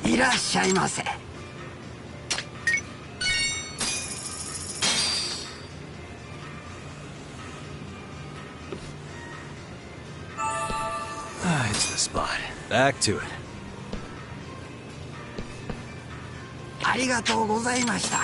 いらっしゃいませ。It's the spot. Back to it. ありがとうございました。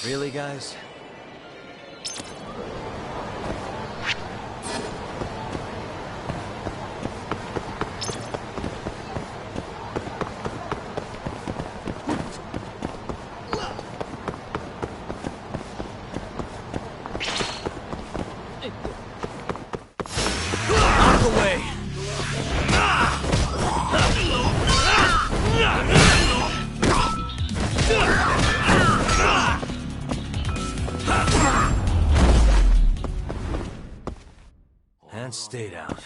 Really, guys? Out of the way! And stay down.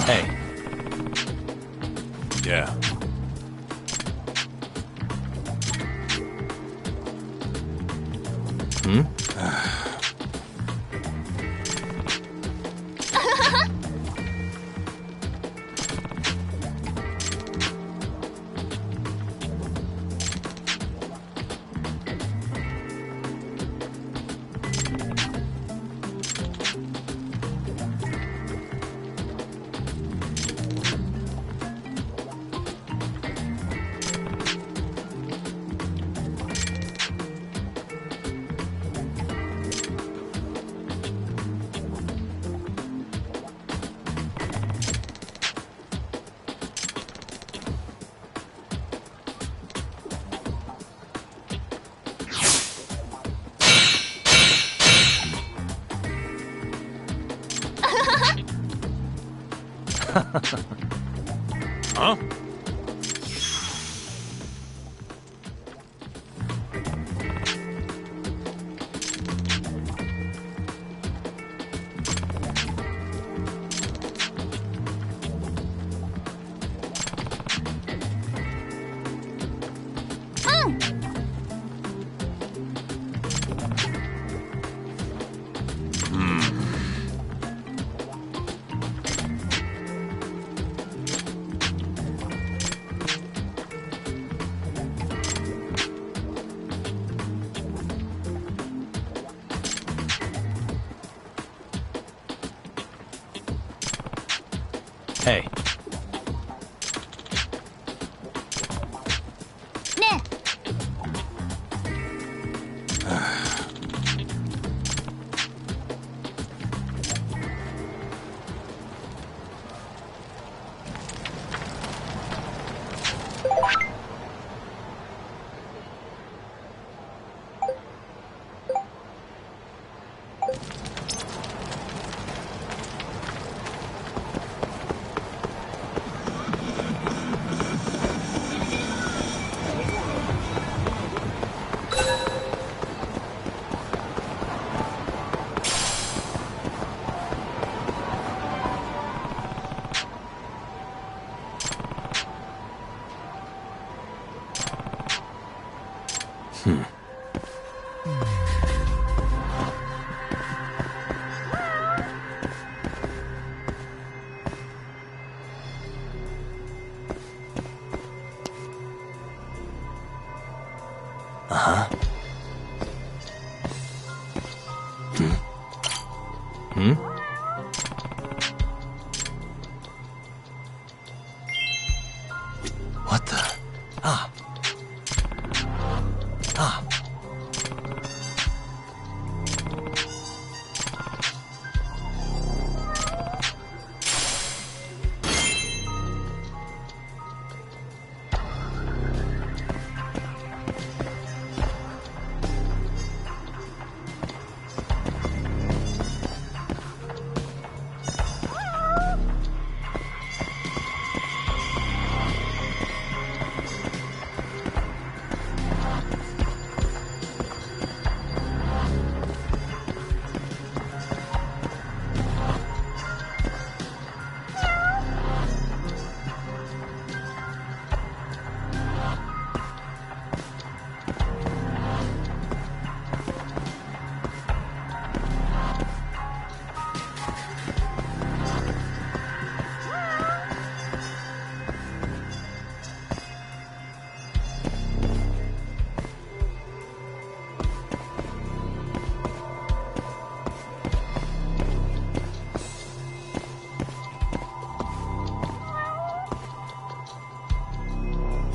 Hey. Yeah. Hmm? Huh? Hey. What the? Ah. Ah.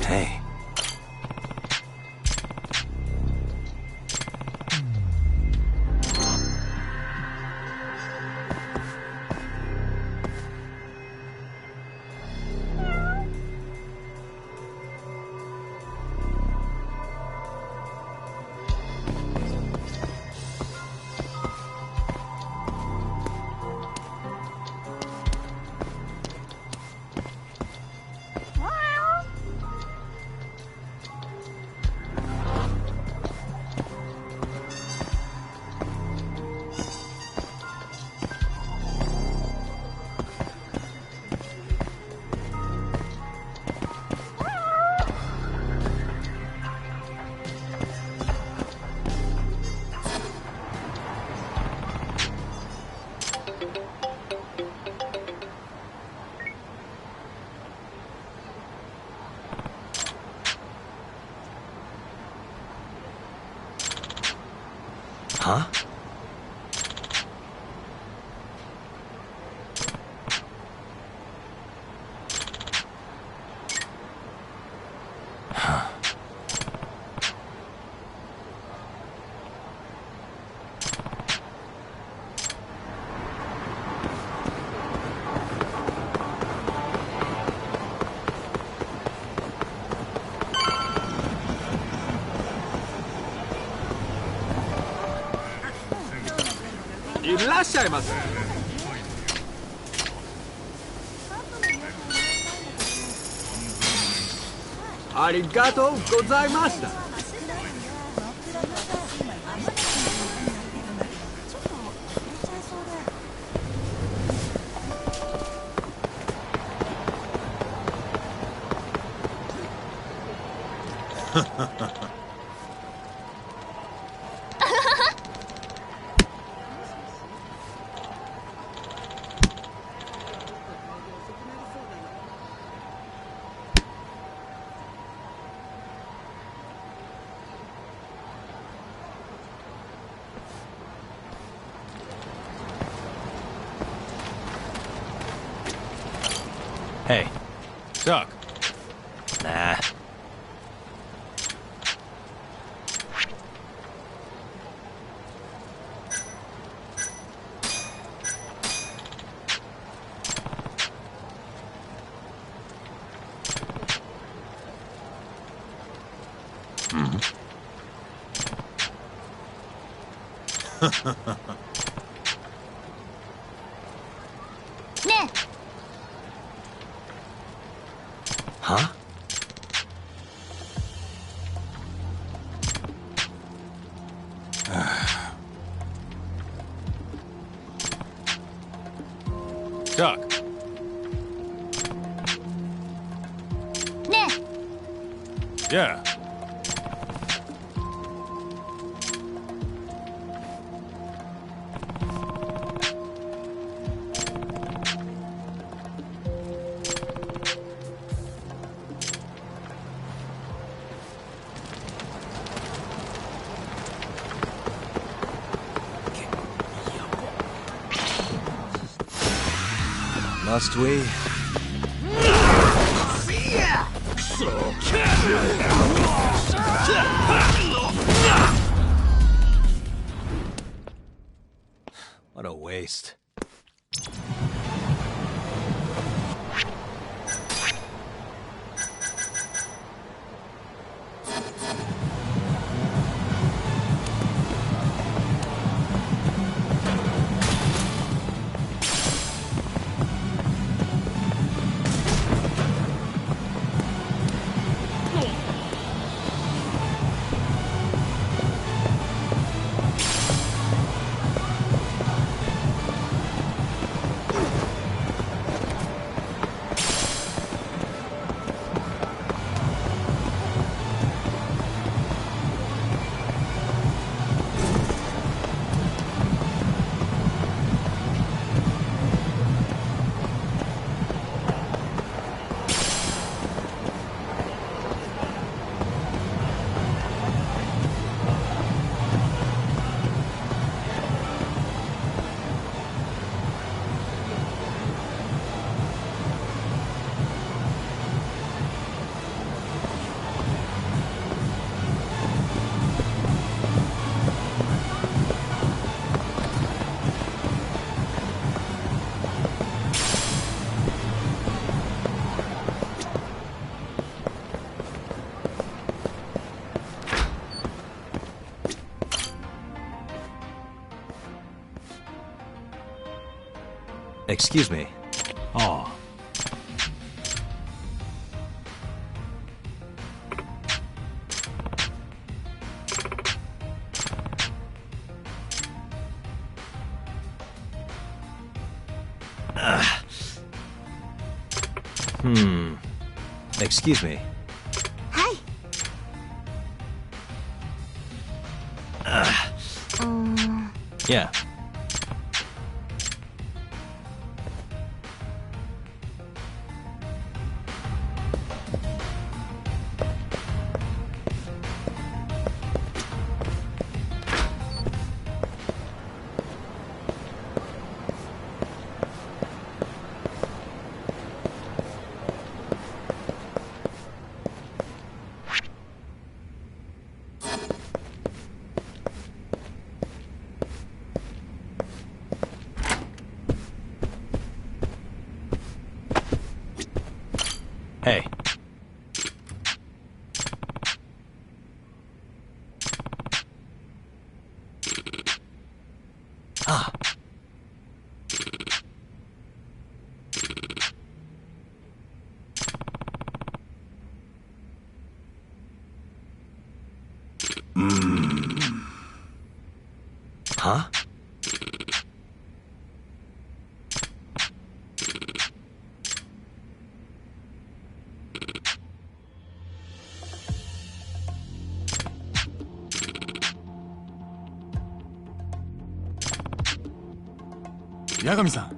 Hey. Huh?いらっしゃいませ。ありがとうございました。Hey. Chuck. Nah. Ne? Huh? Chuck. Ne? Yeah. Must we? What a waste. Excuse me. Oh. Excuse me. Hi. Yeah. Hey. Ah. Huh?八神さん。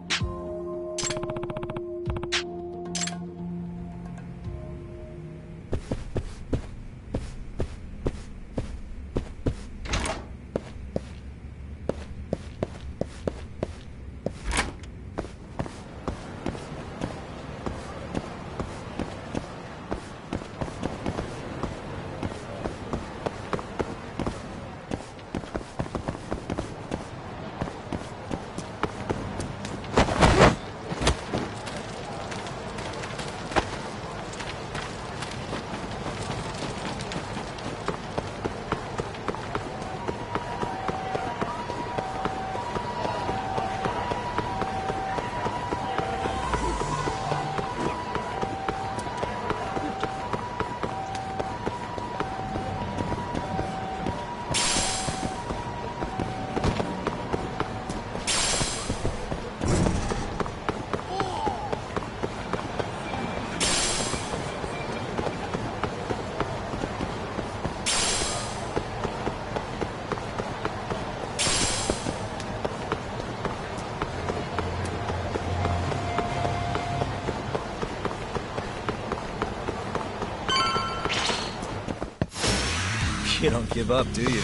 You don't give up, do you?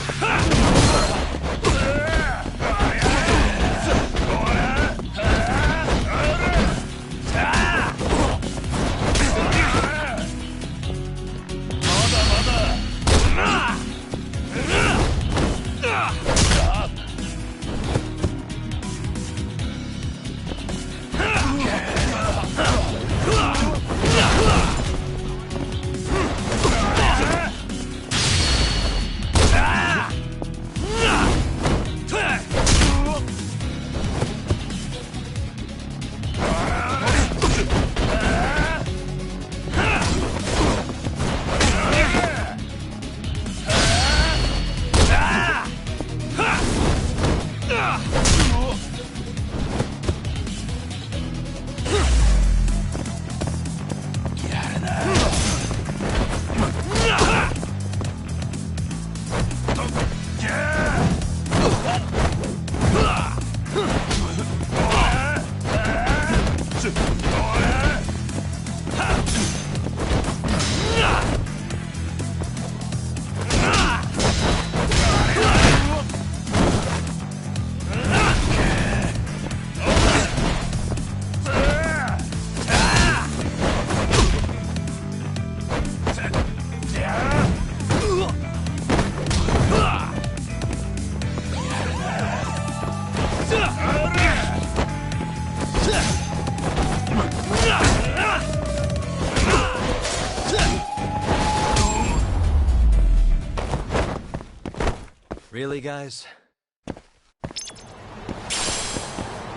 Really, guys?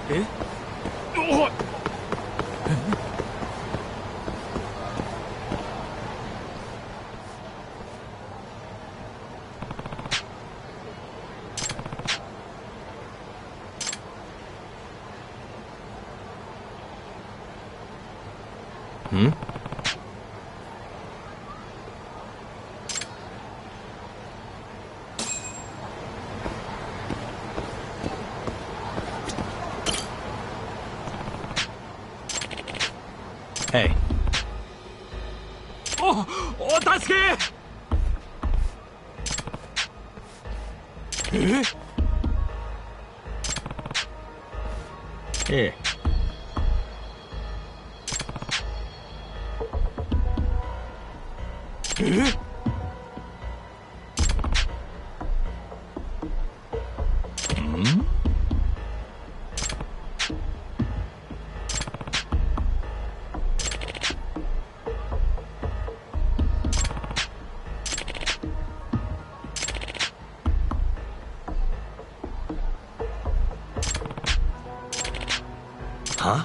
えおいん Hey. お助けHere. は？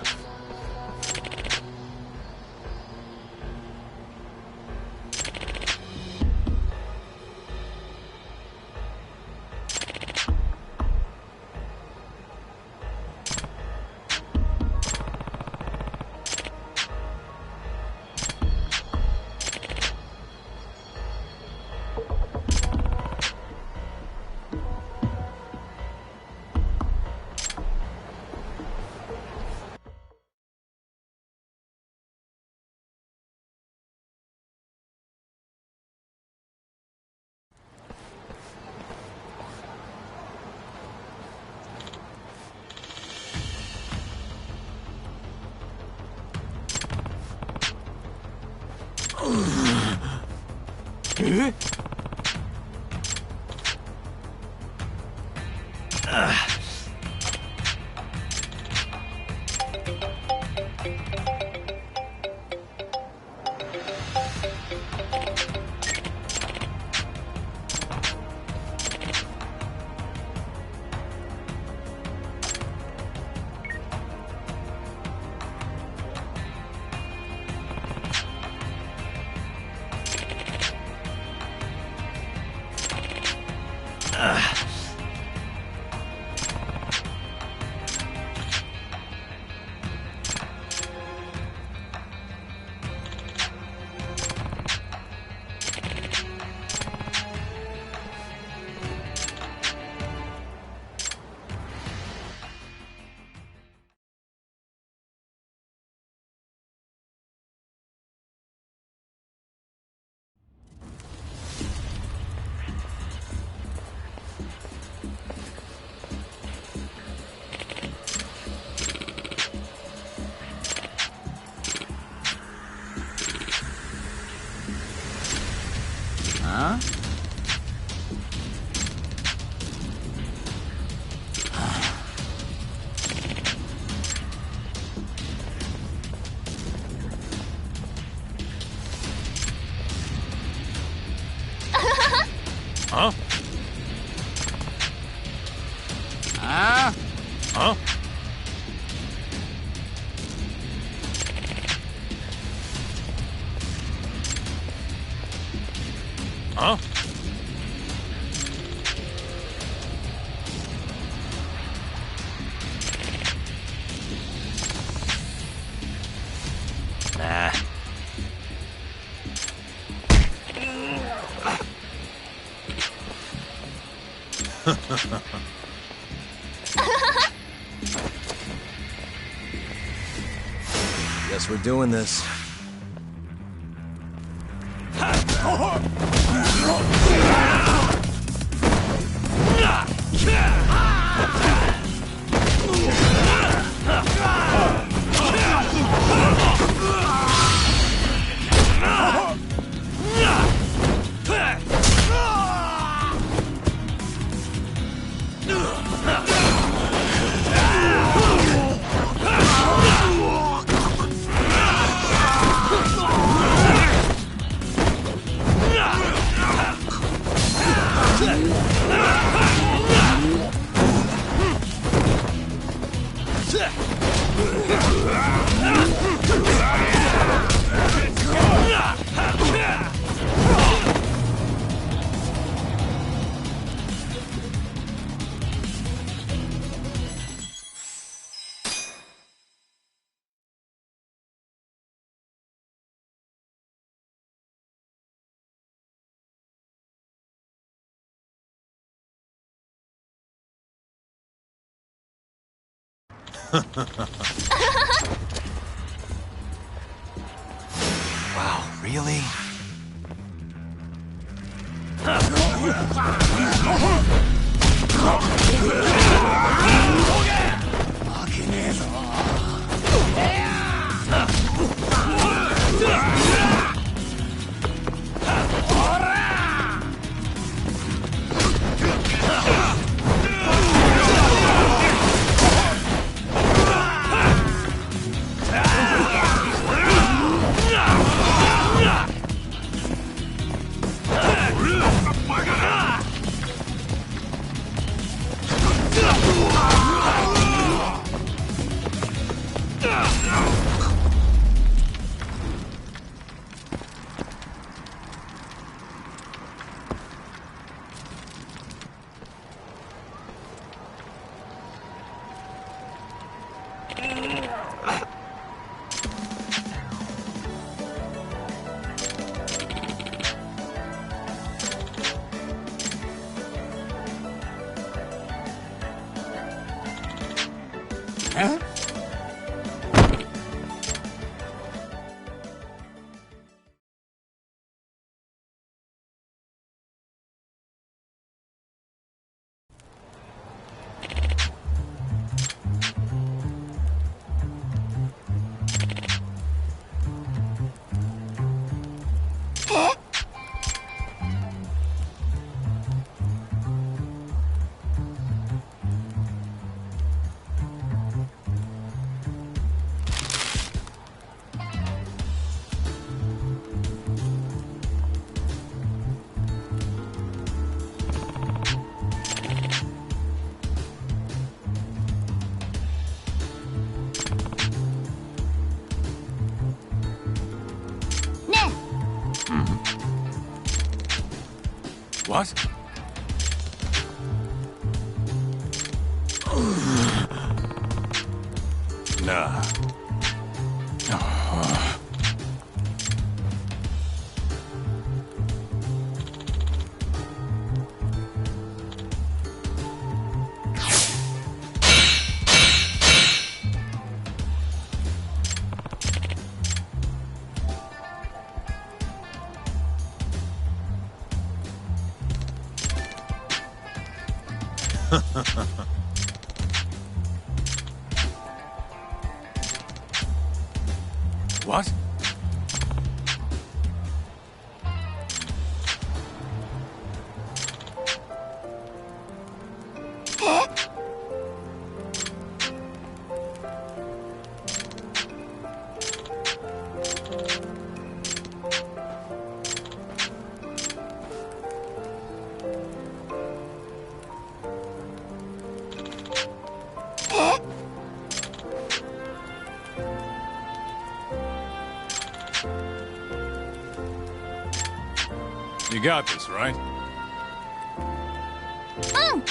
ああああNah. Guess we're doing this. Wow, really? 負けねえぞ。What? Nah. What? You got this, right? うん。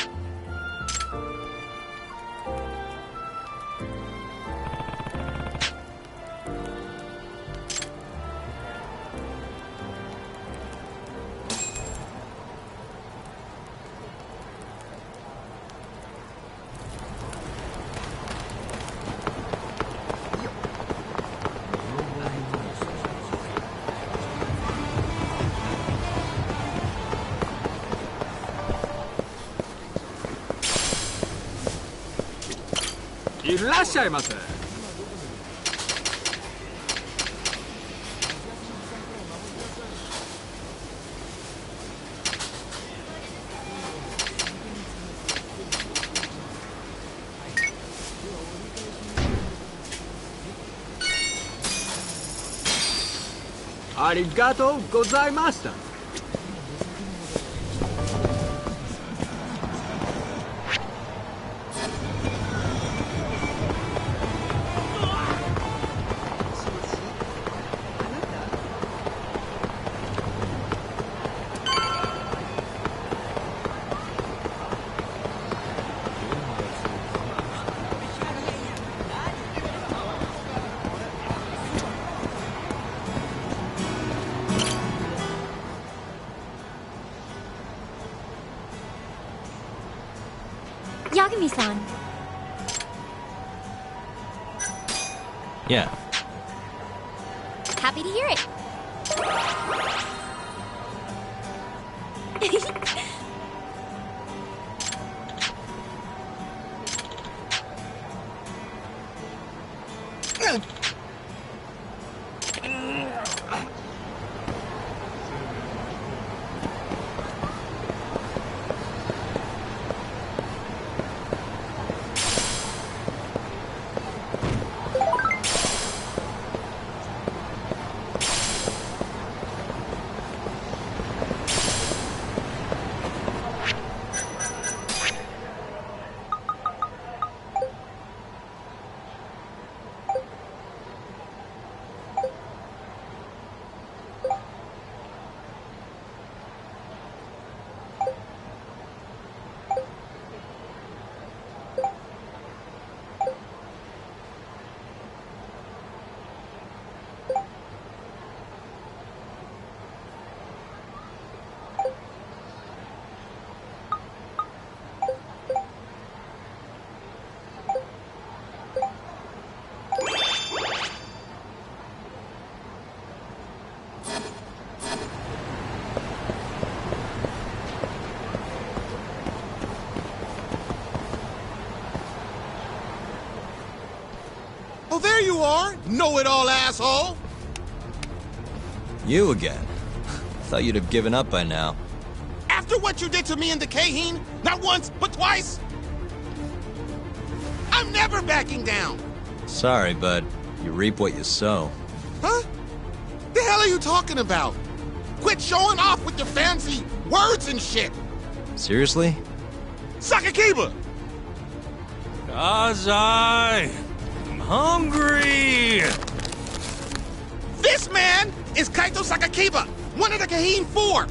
いらっしゃいませ。ありがとうございました。ヤグミさん。Yeah. Happy to hear it. Oh, there you are, know-it-all asshole! You again. Thought you'd have given up by now. After what you did to me and the Kaheen, not once, but twice, I'm never backing down! Sorry, but you reap what you sow. Huh? The hell are you talking about? Quit showing off with your fancy words and shit! Seriously? Sakakiba! Kazai! I'm hungry! This man is Kaito Sakakiba, one of the Kaheen 4!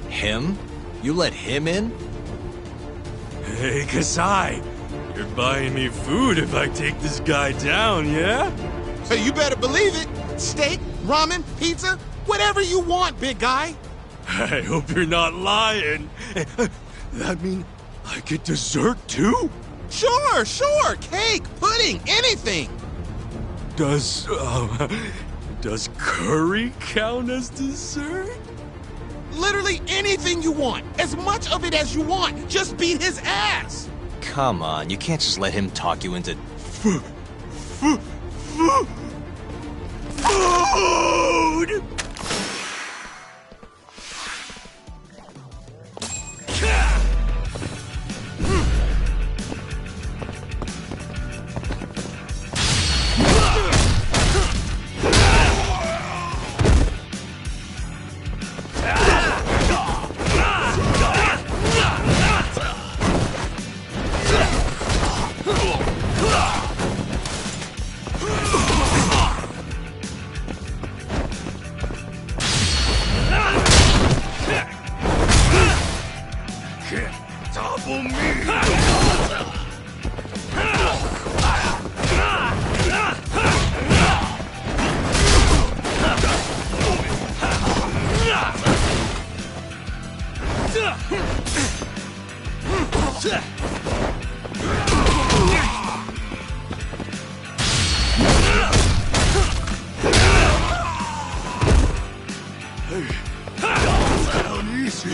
Him? You let him in? Hey, Kazai! You're buying me food if I take this guy down, yeah? Hey, you better believe it! Steak, ramen, pizza, whatever you want, big guy! I hope you're not lying. That mean I get dessert too? Sure, cake, pudding, anything! Does curry count as dessert? Literally anything you want, as much of it as you want, just beat his ass! Come on, you can't just let him talk you into... Food! Topple me! Down easy.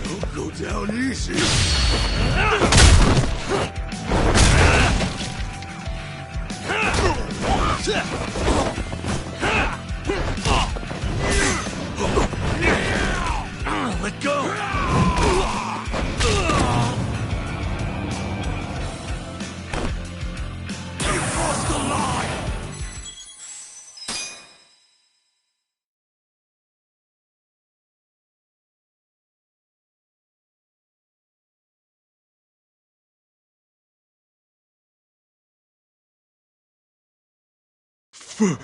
Don't go down easy. Let go. Food!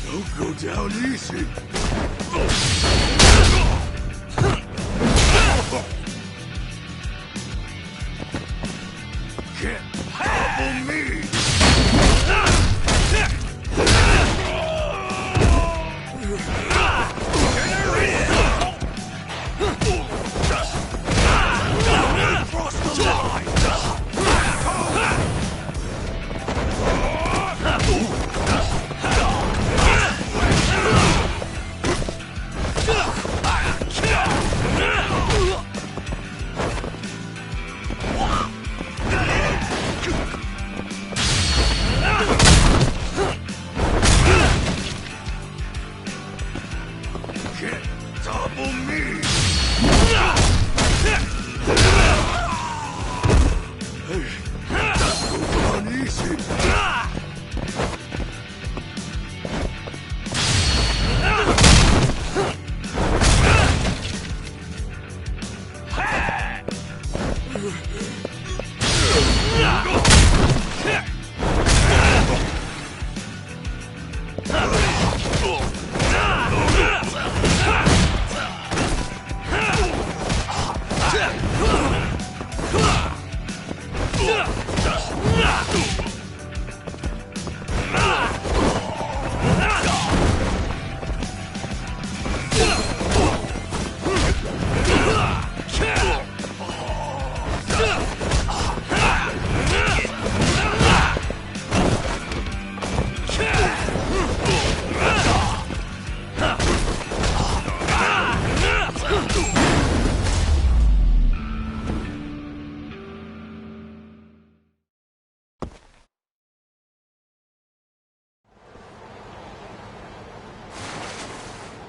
Don't go down easy. Can't hobble me. Cross the line.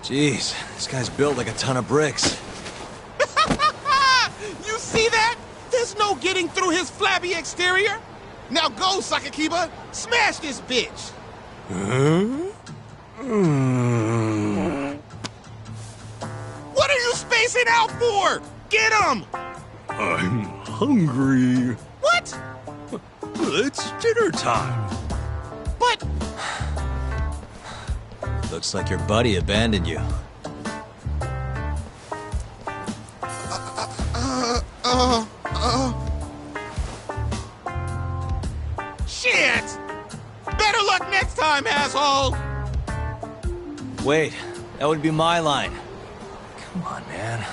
Jeez, this guy's built like a ton of bricks. You see that? There's no getting through his flabby exterior. Now go, Sakakiba. Smash this bitch. What are you spacing out for? Get him! I'm hungry. What? It's dinner time. But... Looks like your buddy abandoned you. Shit! Better luck next time, asshole! Wait, that would be my line. Come on, man.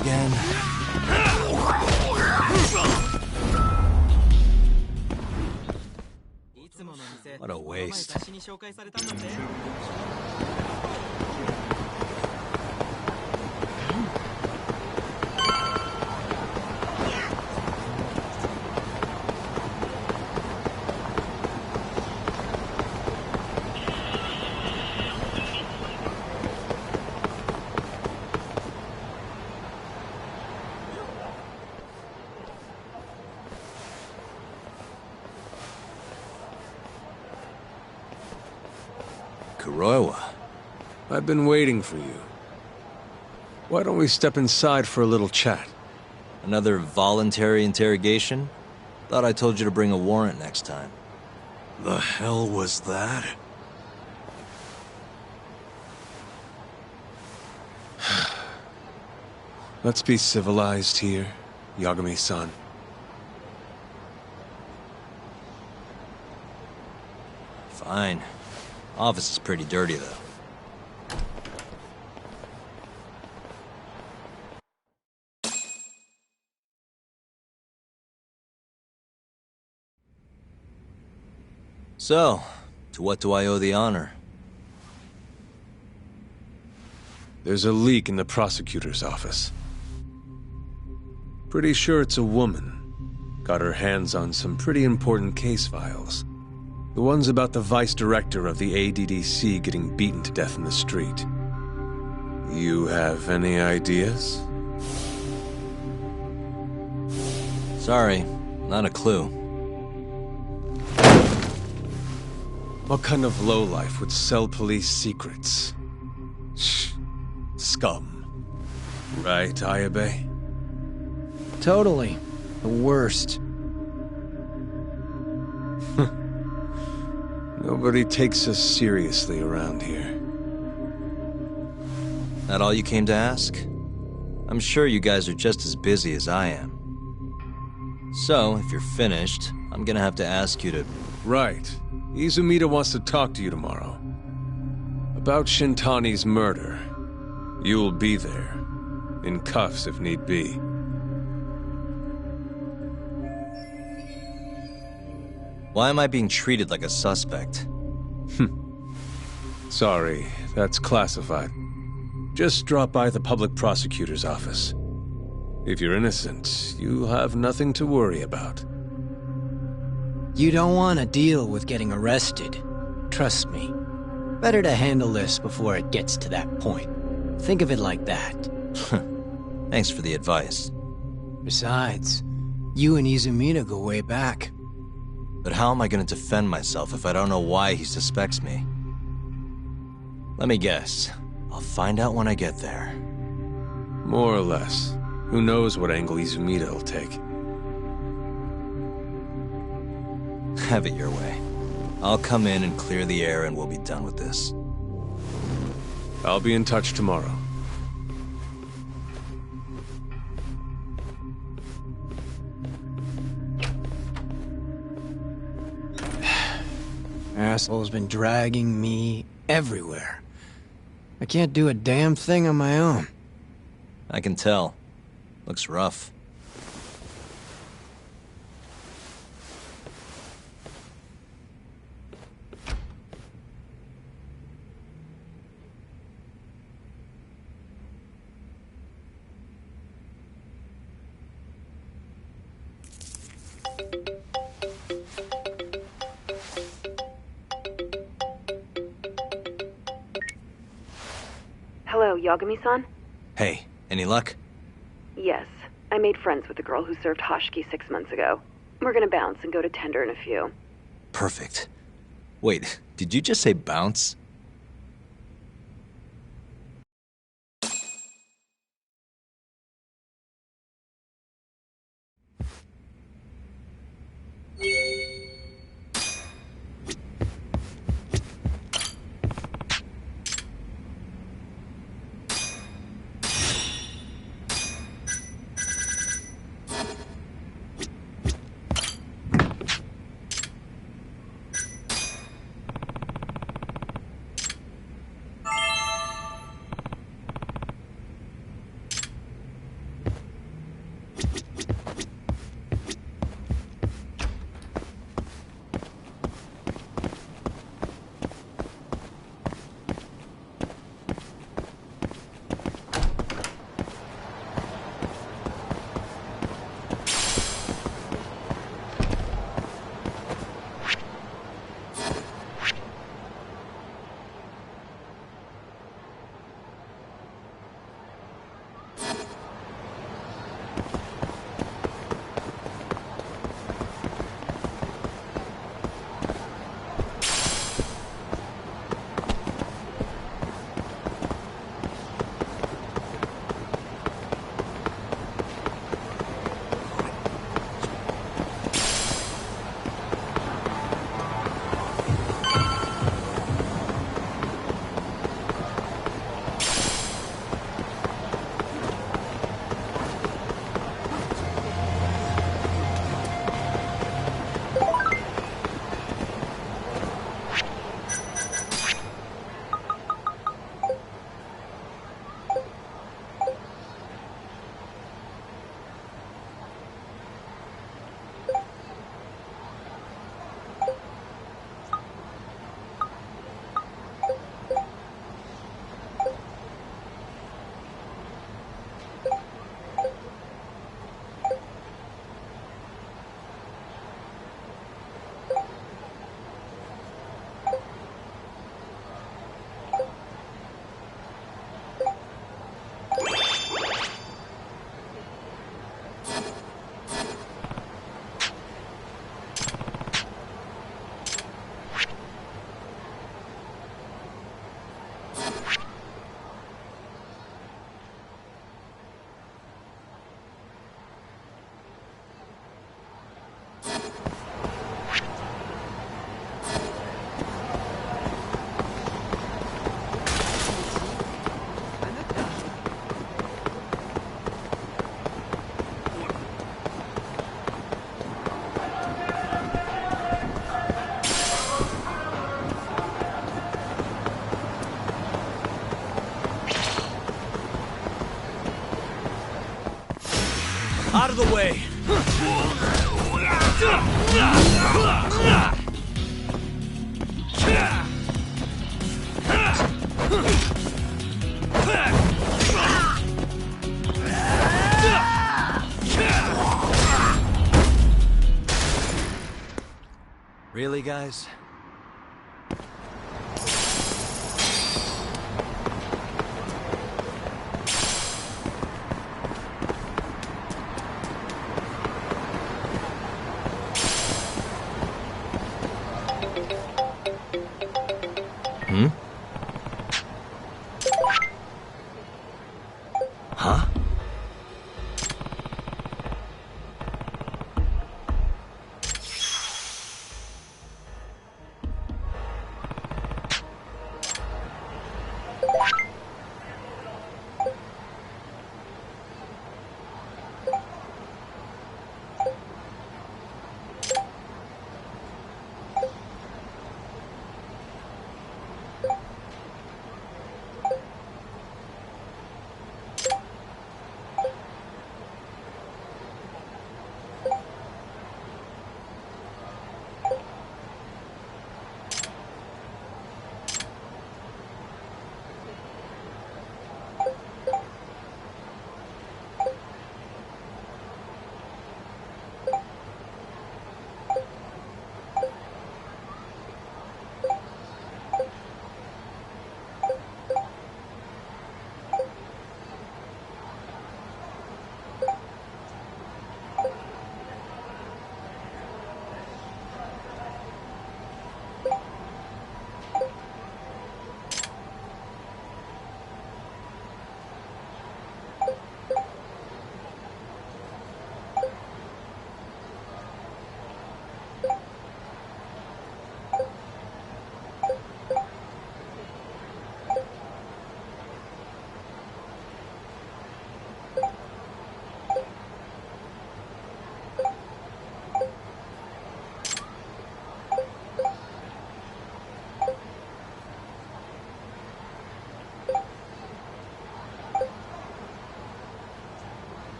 Again. What a waste. Kuroiwa. I've been waiting for you. Why don't we step inside for a little chat? Another voluntary interrogation? Thought I told you to bring a warrant next time. The hell was that? Let's be civilized here, Yagami-san. Fine. Office is pretty dirty, though. So, to what do I owe the honor? There's a leak in the prosecutor's office. Pretty sure it's a woman. Got her hands on some pretty important case files. The ones about the vice director of the ADDC getting beaten to death in the street. You have any ideas? Sorry, not a clue. What kind of lowlife would sell police secrets? Shh. Scum. Right, Ayabe? Totally. The worst. Nobody takes us seriously around here. That all you came to ask? I'm sure you guys are just as busy as I am. So, if you're finished, I'm gonna have to ask you to... Right. Izumida wants to talk to you tomorrow. About Shintani's murder. You'll be there. In cuffs if need be. Why am I being treated like a suspect? Sorry, that's classified. Just drop by the public prosecutor's office. If you're innocent, you'll have nothing to worry about. You don't want to deal with getting arrested. Trust me. Better to handle this before it gets to that point. Think of it like that. Thanks for the advice. Besides, you and Izumida go way back. But how am I going to defend myself if I don't know why he suspects me? Let me guess. I'll find out when I get there. More or less. Who knows what angle Izumida will take. Have it your way. I'll come in and clear the air and we'll be done with this. I'll be in touch tomorrow. Asshole's been dragging me everywhere. I can't do a damn thing on my own. I can tell. Looks rough. Yagami-san? Hey, any luck? Yes. I made friends with the girl who served Hashiki 6 months ago. We're gonna bounce and go to Tender in a few. Perfect. Wait, did you just say bounce? Out of the way! Really, guys? Hmm? Huh?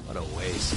What a waste.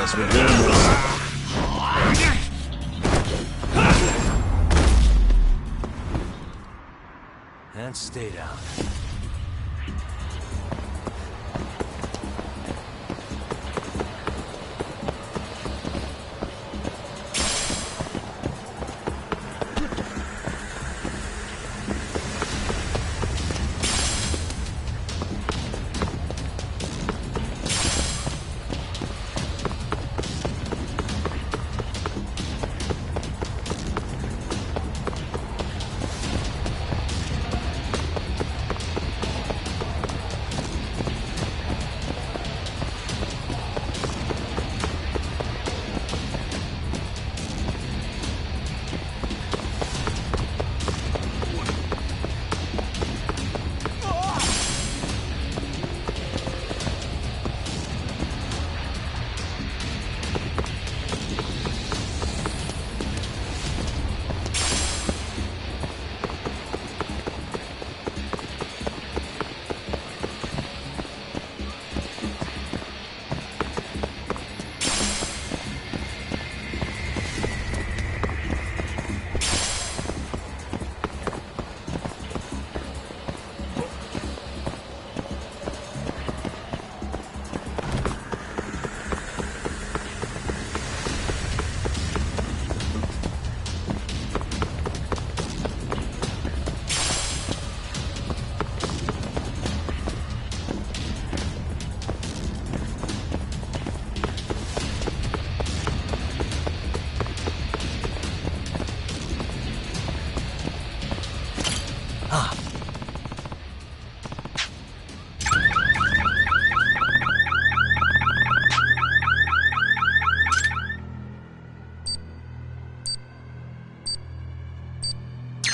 Guess we're doing this. And stay down.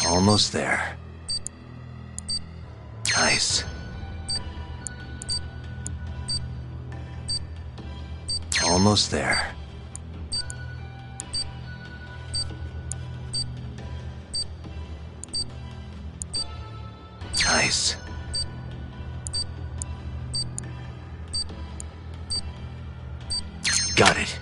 Almost there. Nice. Almost there. Nice. Got it.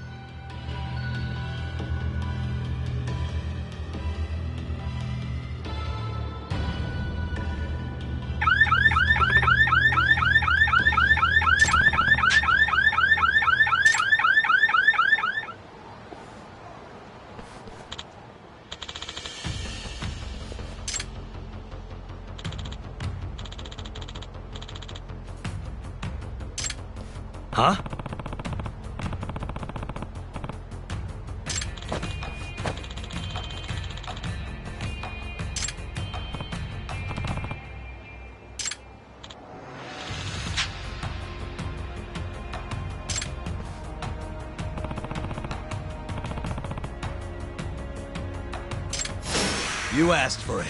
Huh? You asked for it.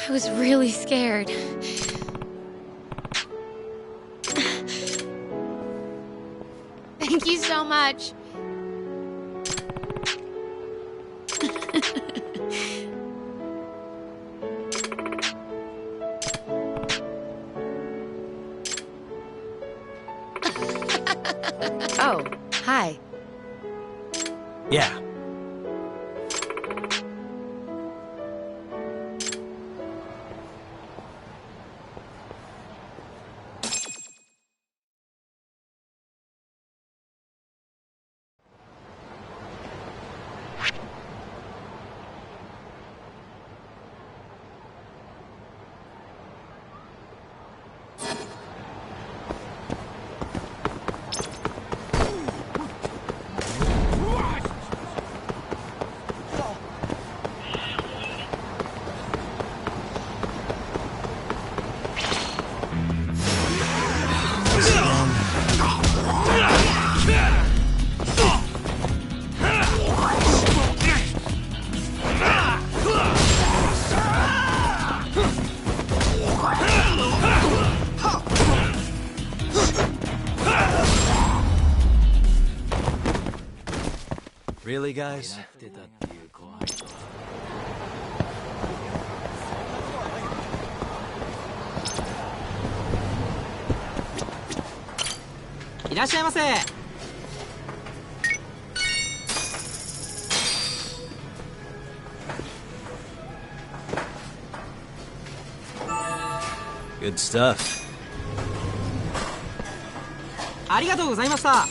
I was really scared. Thank you so much. Oh, hi. Yeah. Really, guys? Good stuff. ありがとうございました。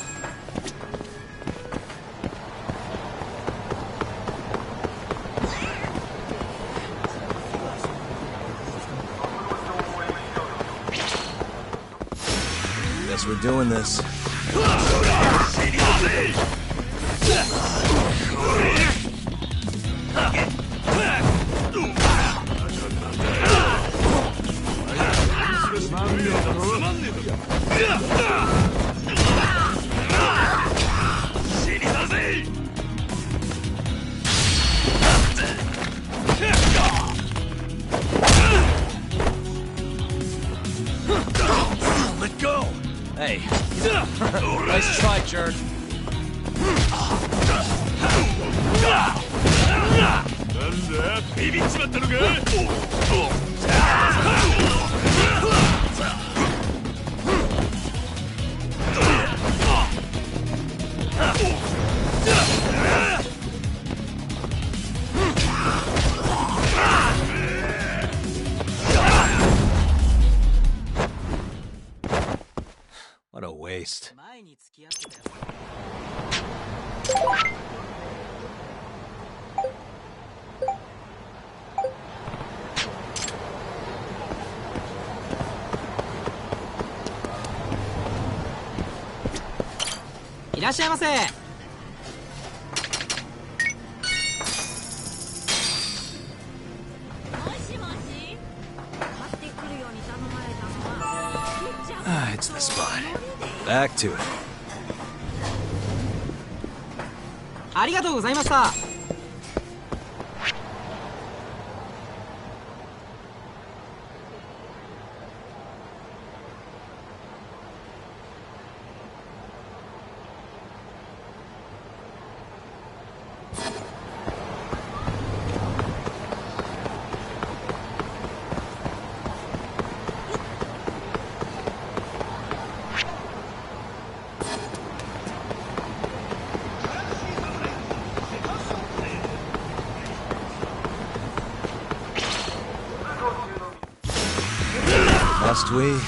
Guess we're doing this. Let go! Hey. Nice try, jerk. なんだビビっちまったのかWhat a waste. 前に付き合ってたよ。 いらっしゃいませ。もしもし、買ってくるように頼まれたのは。Ah, it's the spot. Back to it. ありがとうございました。 Hustle! Must we?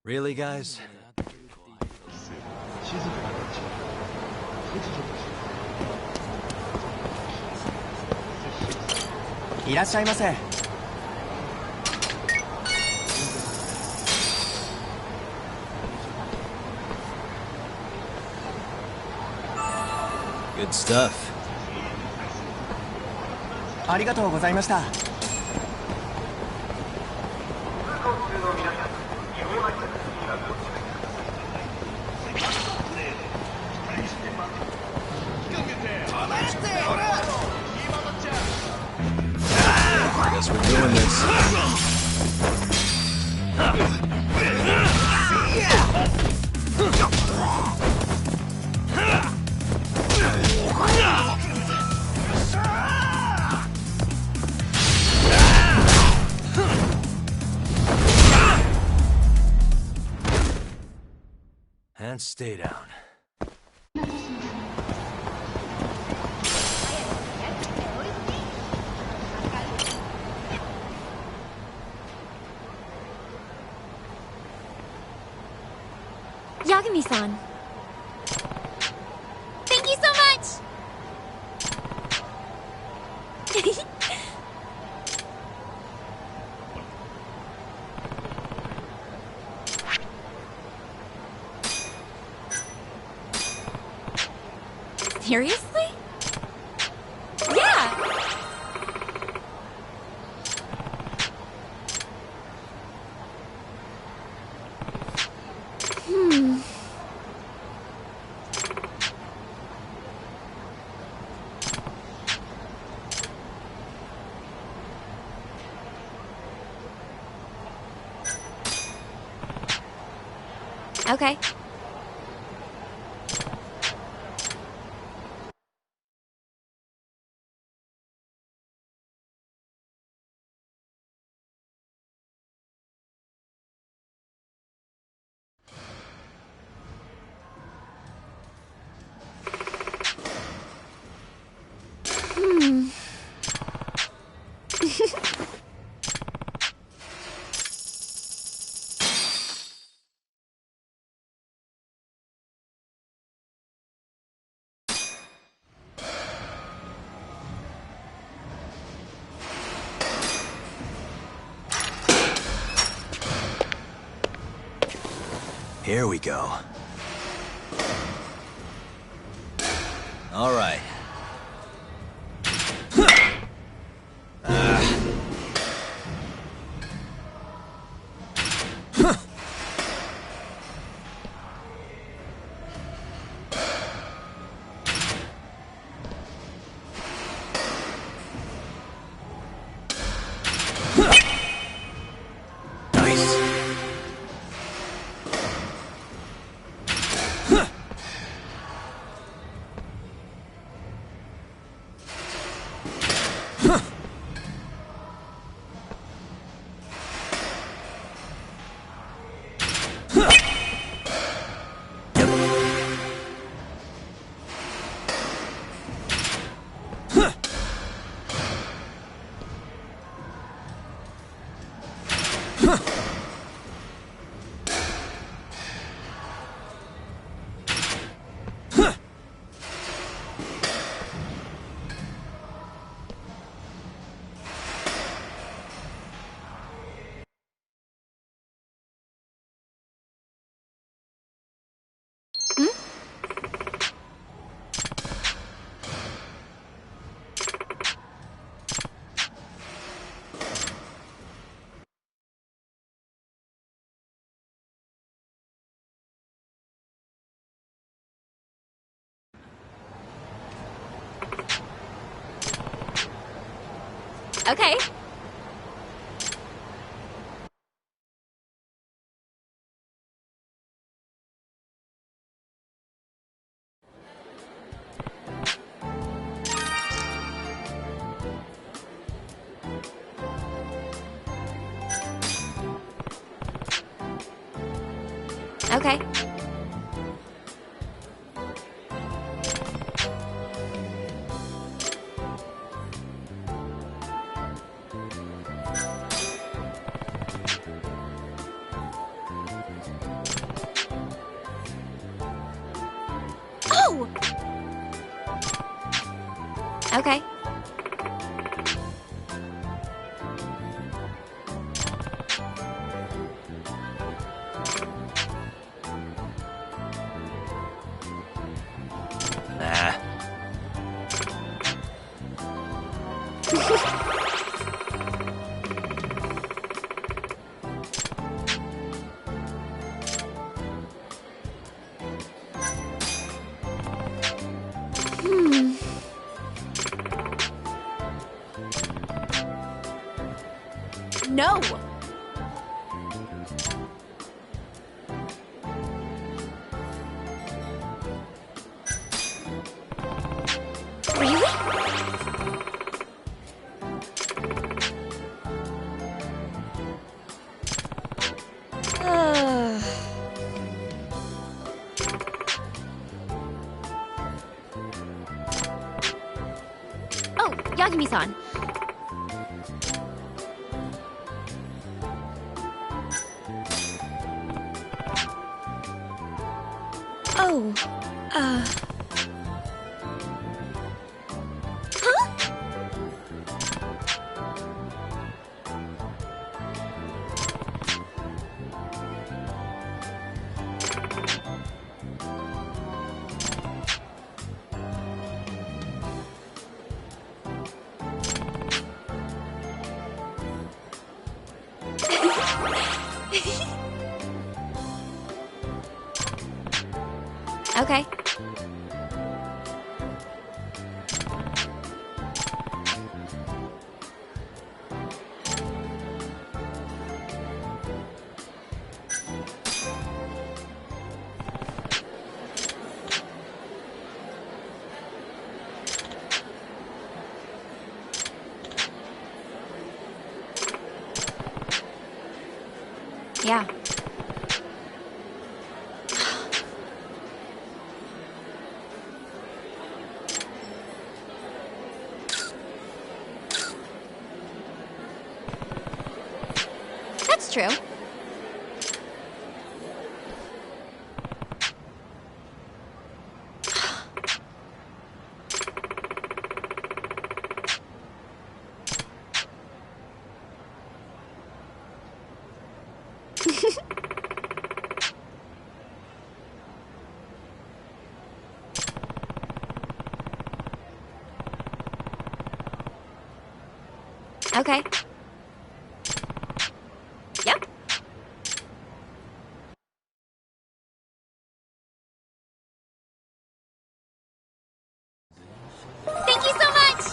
Really, guys? いらっしゃいませ。 Good stuff. ありがとうございました。 Guess we're doing this. And stay down. Yagami-san. Thank you so much! Seriously? Yeah! Okay. Here we go. All right. Okay. Okay. Oh! Okay. Nah. No! Really? Oh, Yagami-san. Oh, huh? Okay. Yeah. That's true. Okay. Yep. Thank you so much!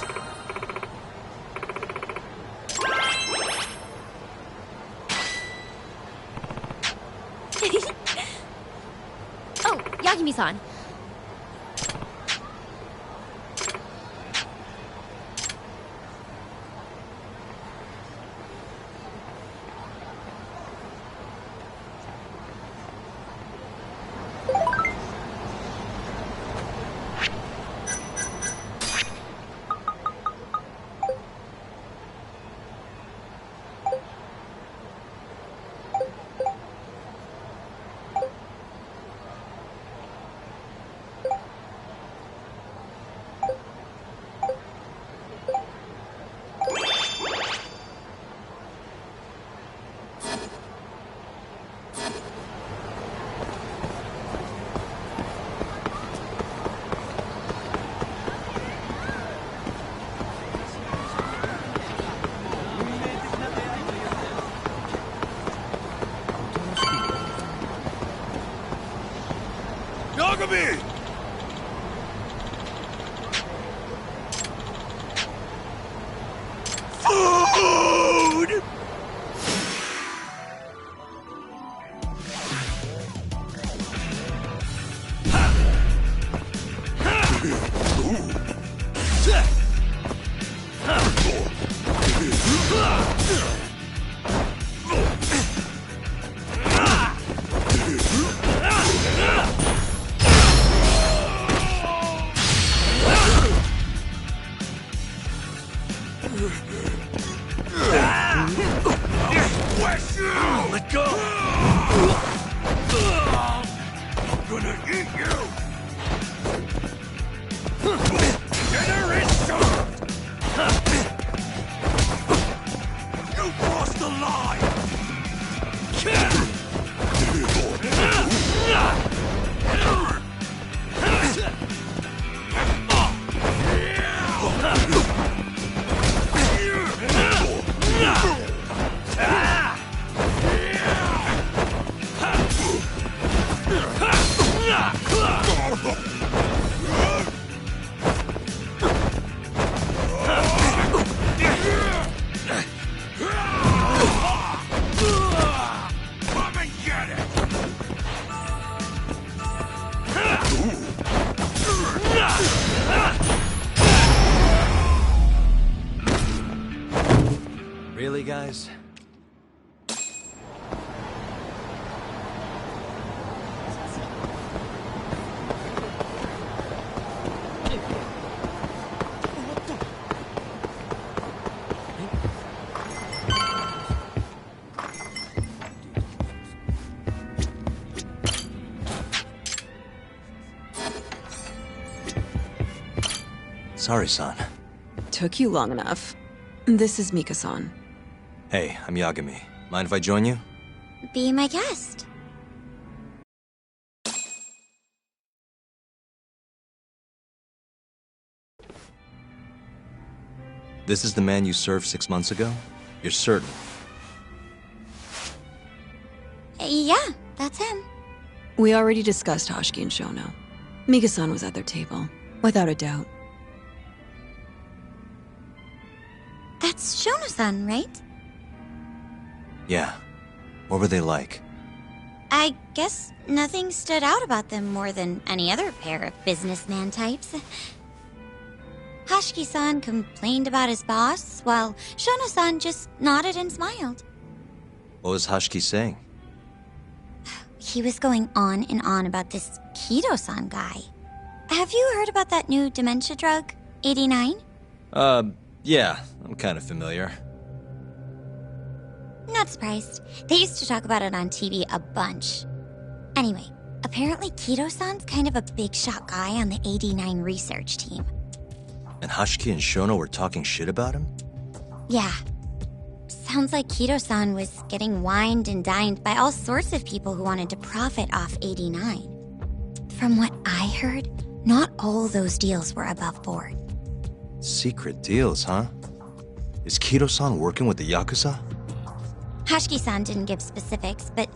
Oh, Yagami-san. Yagami! Fuck! Let go! I'm gonna eat you! Dinner is served! You crossed the line! Come and get it! Really, guys? Sorry, son. Took you long enough. This is Mika-san. Hey, I'm Yagami. Mind if I join you? Be my guest. This is the man you served 6 months ago? You're certain? Yeah, that's him. We already discussed Hoshiki and Shono. Mika-san was at their table, without a doubt. That's Shono-san, right? Yeah. What were they like? I guess nothing stood out about them more than any other pair of businessman types. Hoshiki-san complained about his boss, while Shono-san just nodded and smiled. What was Hoshiki saying? He was going on and on about this Kido-san guy. Have you heard about that new dementia drug, 89? Yeah, I'm kind of familiar. Not surprised. They used to talk about it on TV a bunch. Anyway, apparently Kido-san's kind of a big shot guy on the 89 research team. And Hoshiki and Shono were talking shit about him? Yeah. Sounds like Kido-san was getting wined and dined by all sorts of people who wanted to profit off 89. From what I heard, not all those deals were above board. Secret deals, huh? Is Kido-san working with the Yakuza? Hoshiki-san didn't give specifics, but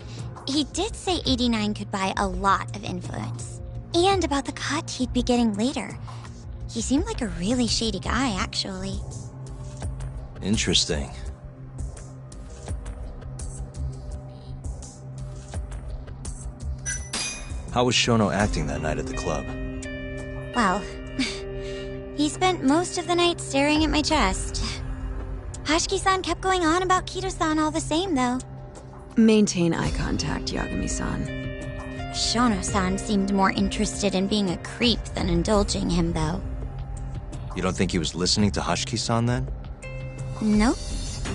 he did say 89 could buy a lot of influence. And about the cut he'd be getting later. He seemed like a really shady guy, actually. Interesting. How was Shono acting that night at the club? Well, he spent most of the night staring at my chest. Hoshiki-san kept going on about Kido-san all the same, though. Maintain eye contact, Yagami-san. Shono-san seemed more interested in being a creep than indulging him, though. You don't think he was listening to Hoshiki-san then? Nope.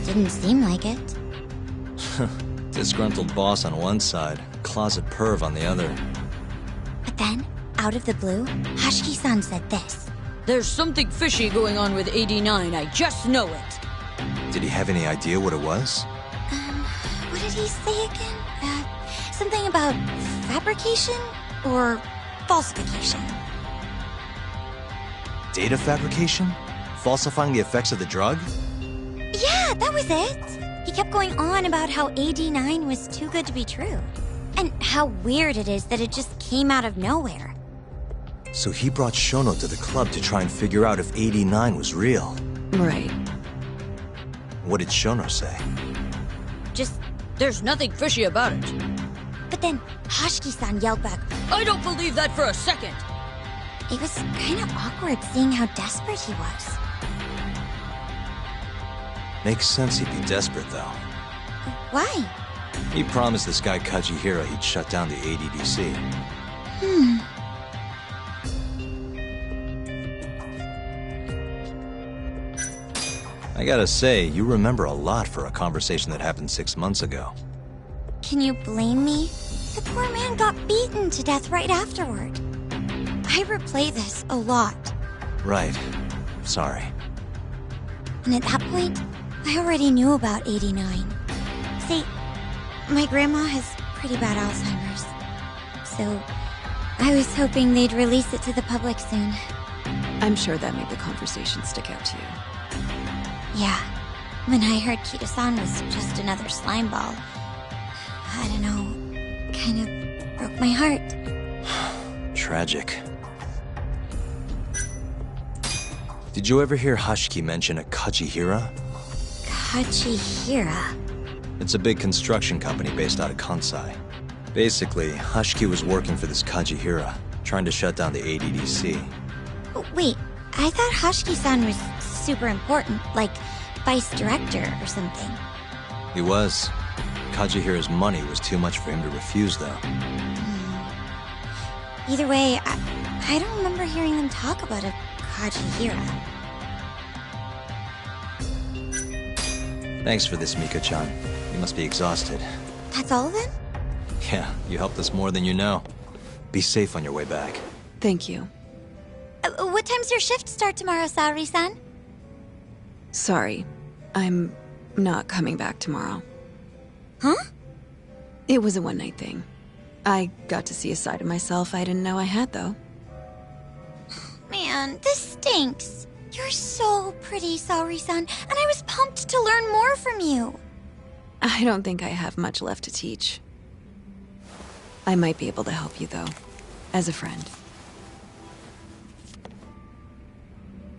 Didn't seem like it. Disgruntled boss on one side, closet perv on the other. But then, out of the blue, Hoshiki-san said this. There's something fishy going on with 89, I just know it. Did he have any idea what it was? What did he say again? Something about fabrication or falsification? Data fabrication? Falsifying the effects of the drug? Yeah, that was it. He kept going on about how 89 was too good to be true. And how weird it is that it just came out of nowhere. So he brought Shono to the club to try and figure out if 89 was real. Right. What did Shono say? Just, there's nothing fishy about it. But then Hoshiki-san yelled back, I don't believe that for a second. It was kind of awkward seeing how desperate he was. Makes sense he'd be desperate, though. Why? He promised this guy Kajihiro he'd shut down the ADDC. I gotta say, you remember a lot for a conversation that happened 6 months ago. Can you blame me? The poor man got beaten to death right afterward. I replay this a lot. Right. Sorry. And at that point, I already knew about 89. See, my grandma has pretty bad Alzheimer's. So, I was hoping they'd release it to the public soon. I'm sure that made the conversation stick out to you. Yeah. When I heard Kito-san was just another slime ball, I don't know, kind of broke my heart. Tragic. Did you ever hear Hashiki mention a Kajihira? Kajihira? It's a big construction company based out of Kansai. Basically, Hashiki was working for this Kajihira, trying to shut down the ADDC. Wait, I thought Hashiki-san was super important, like vice director or something. He was. Kajihira's money was too much for him to refuse, though. Either way, I don't remember hearing them talk about a Kajihira. Thanks for this, Miko-chan. You must be exhausted. That's all then? Yeah, you helped us more than you know. Be safe on your way back. Thank you. What time's your shift start tomorrow, Saori-san? Sorry, I'm not coming back tomorrow. Huh? It was a one-night thing. I got to see a side of myself I didn't know I had, though. Man, this stinks. You're so pretty, Saori-san, and I was pumped to learn more from you. I don't think I have much left to teach. I might be able to help you, though, as a friend.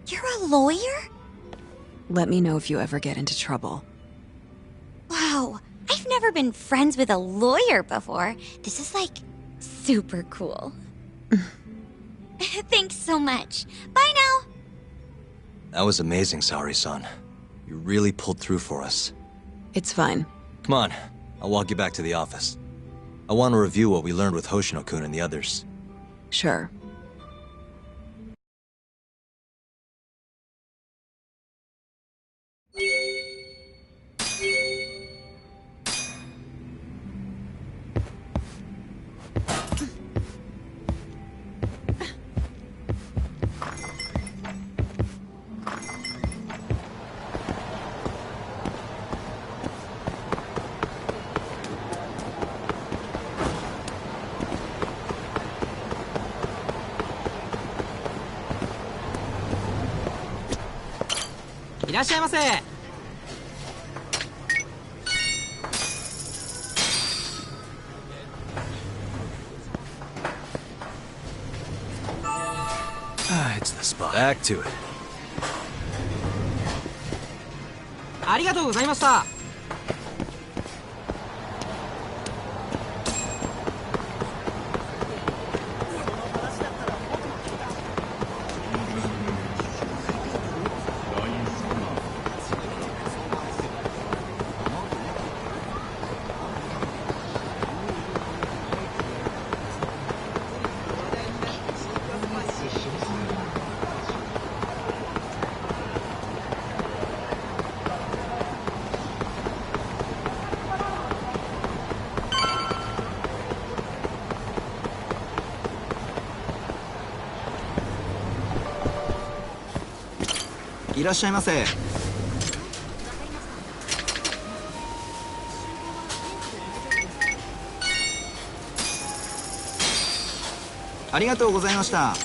You're a lawyer? Let me know if you ever get into trouble. Wow, I've never been friends with a lawyer before. This is, like, super cool. Thanks so much. Bye now. That was amazing, Saori-san. You really pulled through for us. It's fine. Come on, I'll walk you back to the office. I want to review what we learned with Hoshino-kun and the others. Sure. It's the spot. Back to it. ありがとうございました。いらっしゃいませ。ありがとうございました。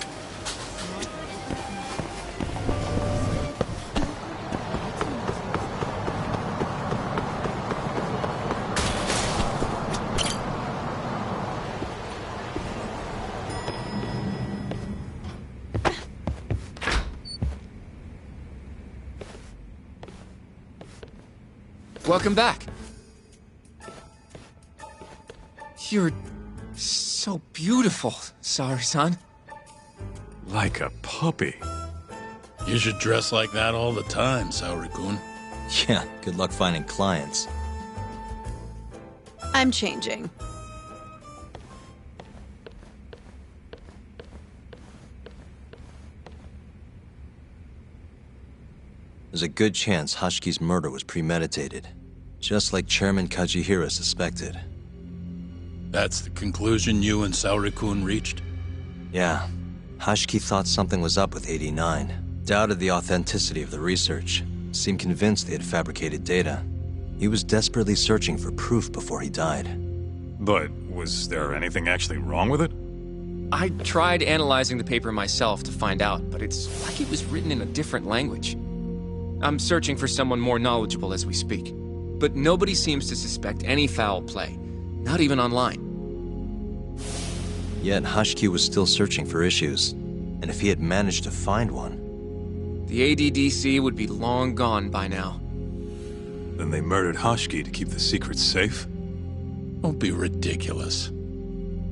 Welcome back. You're so beautiful, Saori-san. Like a puppy. You should dress like that all the time, Saori-kun. Yeah, good luck finding clients. I'm changing. There's a good chance Hashki's murder was premeditated, just like Chairman Kajihira suspected. That's the conclusion you and Saori-kun reached? Yeah. Hashki thought something was up with 89, doubted the authenticity of the research, seemed convinced they had fabricated data. He was desperately searching for proof before he died. But was there anything actually wrong with it? I tried analyzing the paper myself to find out, but it's like it was written in a different language. I'm searching for someone more knowledgeable as we speak, but nobody seems to suspect any foul play, not even online. Yet Hashki was still searching for issues, and if he had managed to find one... The ADDC would be long gone by now. Then they murdered Hashki to keep the secret safe? Don't be ridiculous.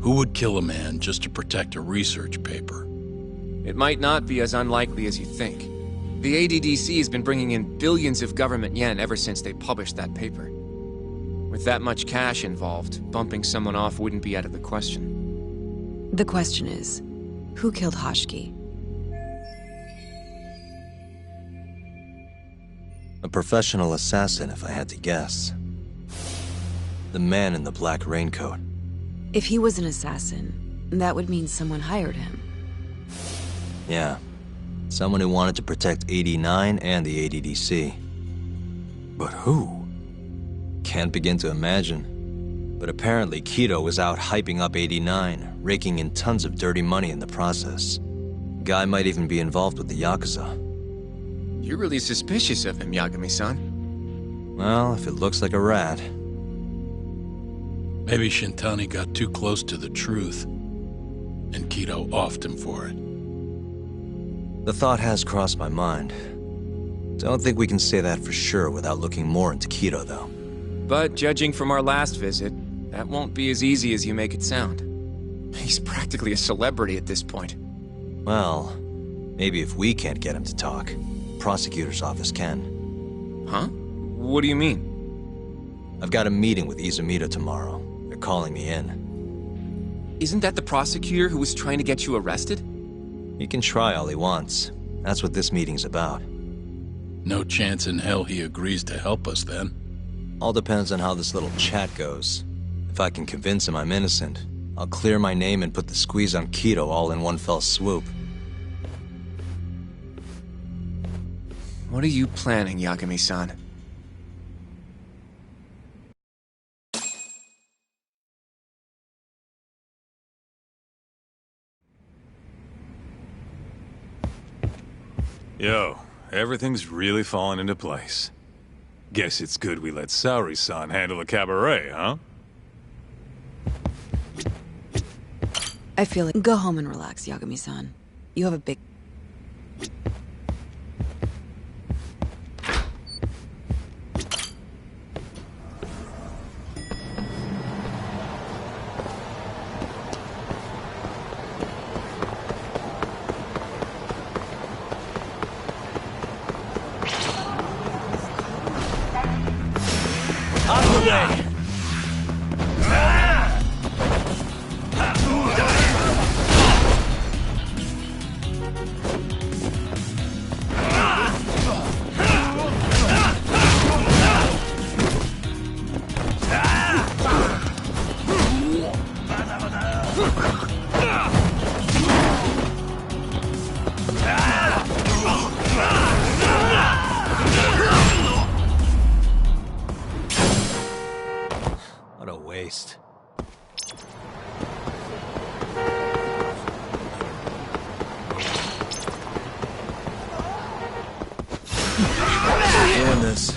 Who would kill a man just to protect a research paper? It might not be as unlikely as you think. The ADDC has been bringing in billions of government yen ever since they published that paper. With that much cash involved, bumping someone off wouldn't be out of the question. The question is, who killed Hashki? A professional assassin, if I had to guess. The man in the black raincoat. If he was an assassin, that would mean someone hired him. Yeah. Someone who wanted to protect 89 and the ADDC. But who? Can't begin to imagine. But apparently Kido was out hyping up 89, raking in tons of dirty money in the process. Guy might even be involved with the Yakuza. You're really suspicious of him, Yagami-san. Well, if it looks like a rat. Maybe Shintani got too close to the truth, and Kido offed him for it. The thought has crossed my mind. Don't think we can say that for sure without looking more into Kido, though. But judging from our last visit, that won't be as easy as you make it sound. He's practically a celebrity at this point. Well, maybe if we can't get him to talk, prosecutor's office can. Huh? What do you mean? I've got a meeting with Izumida tomorrow. They're calling me in. Isn't that the prosecutor who was trying to get you arrested? He can try all he wants. That's what this meeting's about. No chance in hell he agrees to help us, then. All depends on how this little chat goes. If I can convince him I'm innocent, I'll clear my name and put the squeeze on Kido all in one fell swoop. What are you planning, Yagami-san? Yo, everything's really falling into place. Guess it's good we let Saori-san handle the cabaret, huh? I feel like... Go home and relax, Yagami-san. You have a big... What a waste. Doing this.